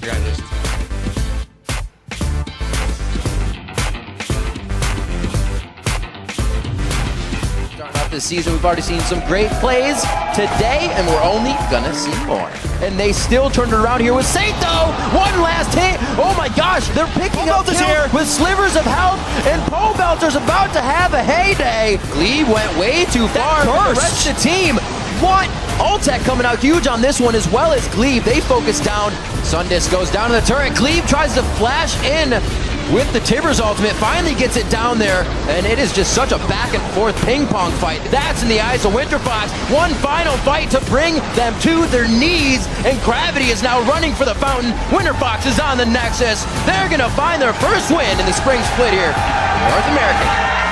Congratulations. This season, we've already seen some great plays today, and we're only gonna see more. And they still turned it around here with Saint, though. One last hit. Oh my gosh, they're picking up kills with slivers of health, and Pobelter's about to have a heyday. Gleeb went way too far. The rest of the team. What? Altec coming out huge on this one, as well as Gleeb. They focus down. Sundis goes down to the turret. Gleeb tries to flash in with the Tibbers ultimate, finally gets it down there, and it is just such a back and forth ping pong fight. That's in the eyes of Winterfox. One final fight to bring them to their knees, and Gravity is now running for the fountain. Winterfox is on the Nexus. They're gonna find their first win in the spring split here in North America.